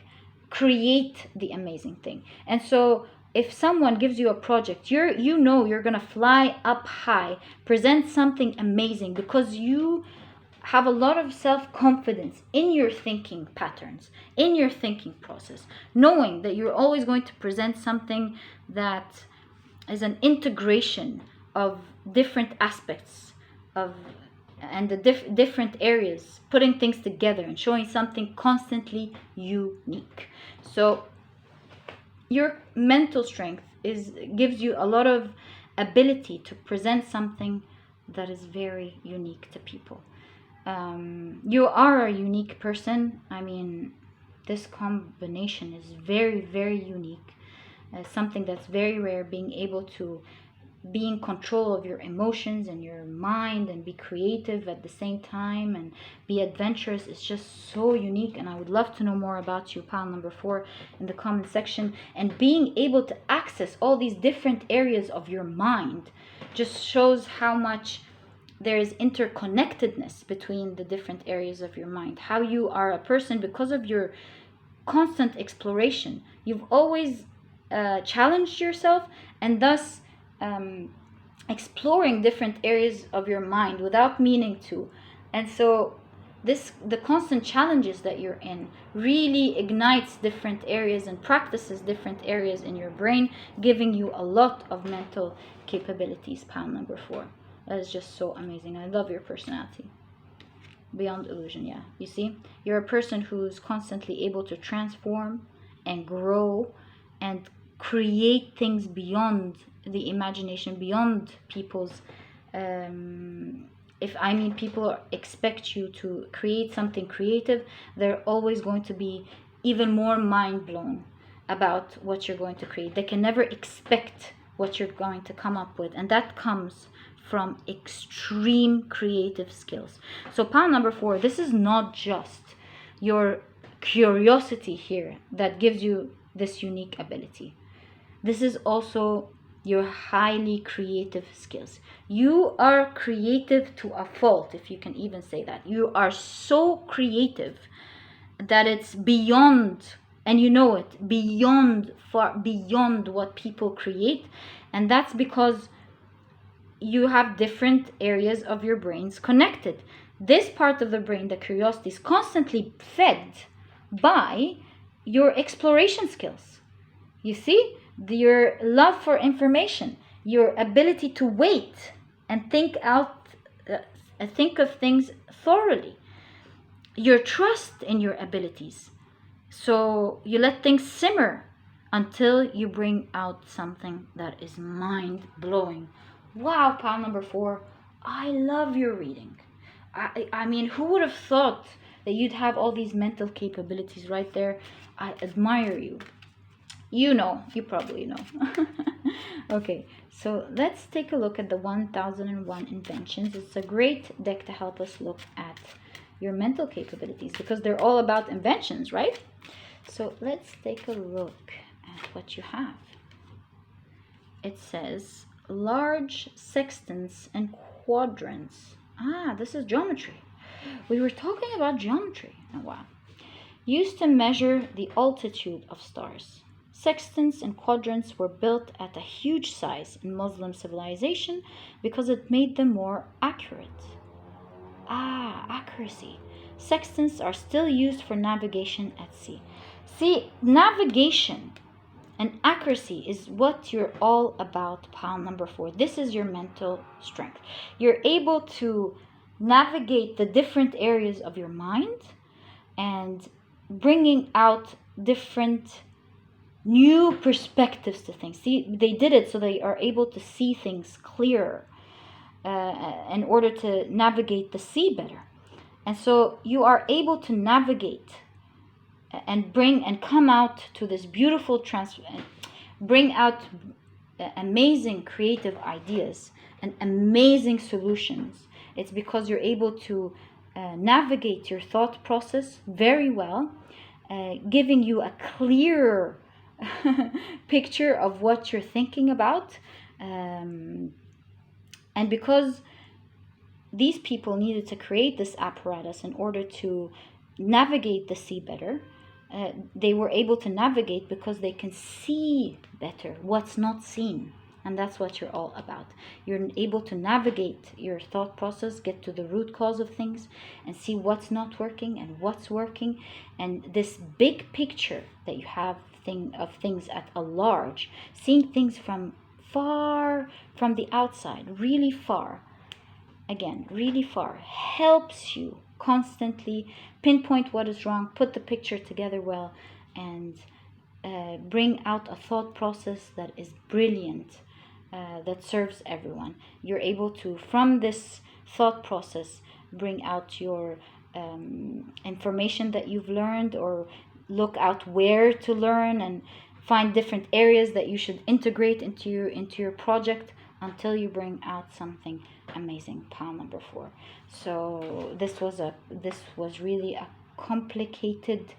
create the amazing thing. And so if someone gives you a project, you're gonna fly up high, present something amazing, because you have a lot of self-confidence in your thinking patterns, in your thinking process, knowing that you're always going to present something that is an integration of different aspects of and the different areas, putting things together and showing something constantly unique. So your mental strength gives you a lot of ability to present something that is very unique to people. You are a unique person. I mean, this combination is very, very unique. Something that's very rare, being able to be in control of your emotions and your mind and be creative at the same time and be adventurous is just so unique. And I would love to know more about you, pile number 4, in the comment section. And being able to access all these different areas of your mind just shows how much there is interconnectedness between the different areas of your mind. How you are a person, because of your constant exploration, you've always challenged yourself, and thus exploring different areas of your mind without meaning to. And so the constant challenges that you're in really ignites different areas and practices different areas in your brain, giving you a lot of mental capabilities, pile number 4. That is just so amazing. I love your personality. Beyond illusion, yeah. You see, you're a person who's constantly able to transform and grow and create things beyond the imagination, beyond people's people expect you to create something creative, they're always going to be even more mind blown about what you're going to create. They can never expect what you're going to come up with, and that comes from extreme creative skills. So pile number 4, this is not just your curiosity here that gives you this unique ability. This is also your highly creative skills. You are creative to a fault, if you can even say that. You are so creative that it's beyond, and you know it, far beyond what people create. And that's because you have different areas of your brains connected. This part of the brain, the curiosity, is constantly fed by your exploration skills. You see, your love for information, your ability to wait and think of things thoroughly, your trust in your abilities. So you let things simmer until you bring out something that is mind-blowing. Wow, pile number 4, I love your reading. I mean, who would have thought that you'd have all these mental capabilities right there? I admire you. You probably know. Okay, so let's take a look at the 1001 inventions. It's a great deck to help us look at your mental capabilities, because they're all about inventions, right? So let's take a look at what you have. It says large sextants and quadrants. This is geometry. We were talking about geometry. Oh, wow. Used to measure the altitude of stars. Sextants and quadrants were built at a huge size in Muslim civilization because it made them more accurate. Accuracy. Sextants are still used for navigation at sea. See, navigation and accuracy is what you're all about, pile number 4. This is your mental strength. You're able to navigate the different areas of your mind and bringing out different new perspectives to things. See, they did it so they are able to see things clearer in order to navigate the sea better. And so you are able to navigate and bring and come out to this beautiful bring out amazing creative ideas and amazing solutions. It's because you're able to navigate your thought process very well, giving you a clearer picture of what you're thinking about. And because these people needed to create this apparatus in order to navigate the sea better, they were able to navigate because they can see better what's not seen. And that's what you're all about. You're able to navigate your thought process, get to the root cause of things, and see what's not working and what's working. And this big picture that you have of things at a large, seeing things from far, from the outside, really far, again, really far, helps you constantly pinpoint what is wrong, put the picture together well, and bring out a thought process that is brilliant, that serves everyone. You're able to, from this thought process, bring out your information that you've learned, or look out where to learn, and find different areas that you should integrate into your project until you bring out something amazing. Pile number 4. So this was really a complicated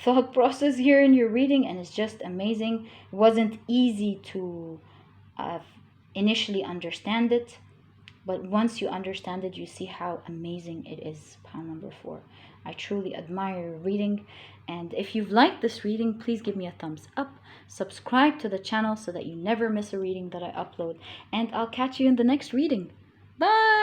thought process here in your reading, and it's just amazing. It wasn't easy to initially understand it, but once you understand it, you see how amazing it is. Pile number 4. I truly admire your reading, and if you've liked this reading, please give me a thumbs up, subscribe to the channel so that you never miss a reading that I upload, and I'll catch you in the next reading. Bye!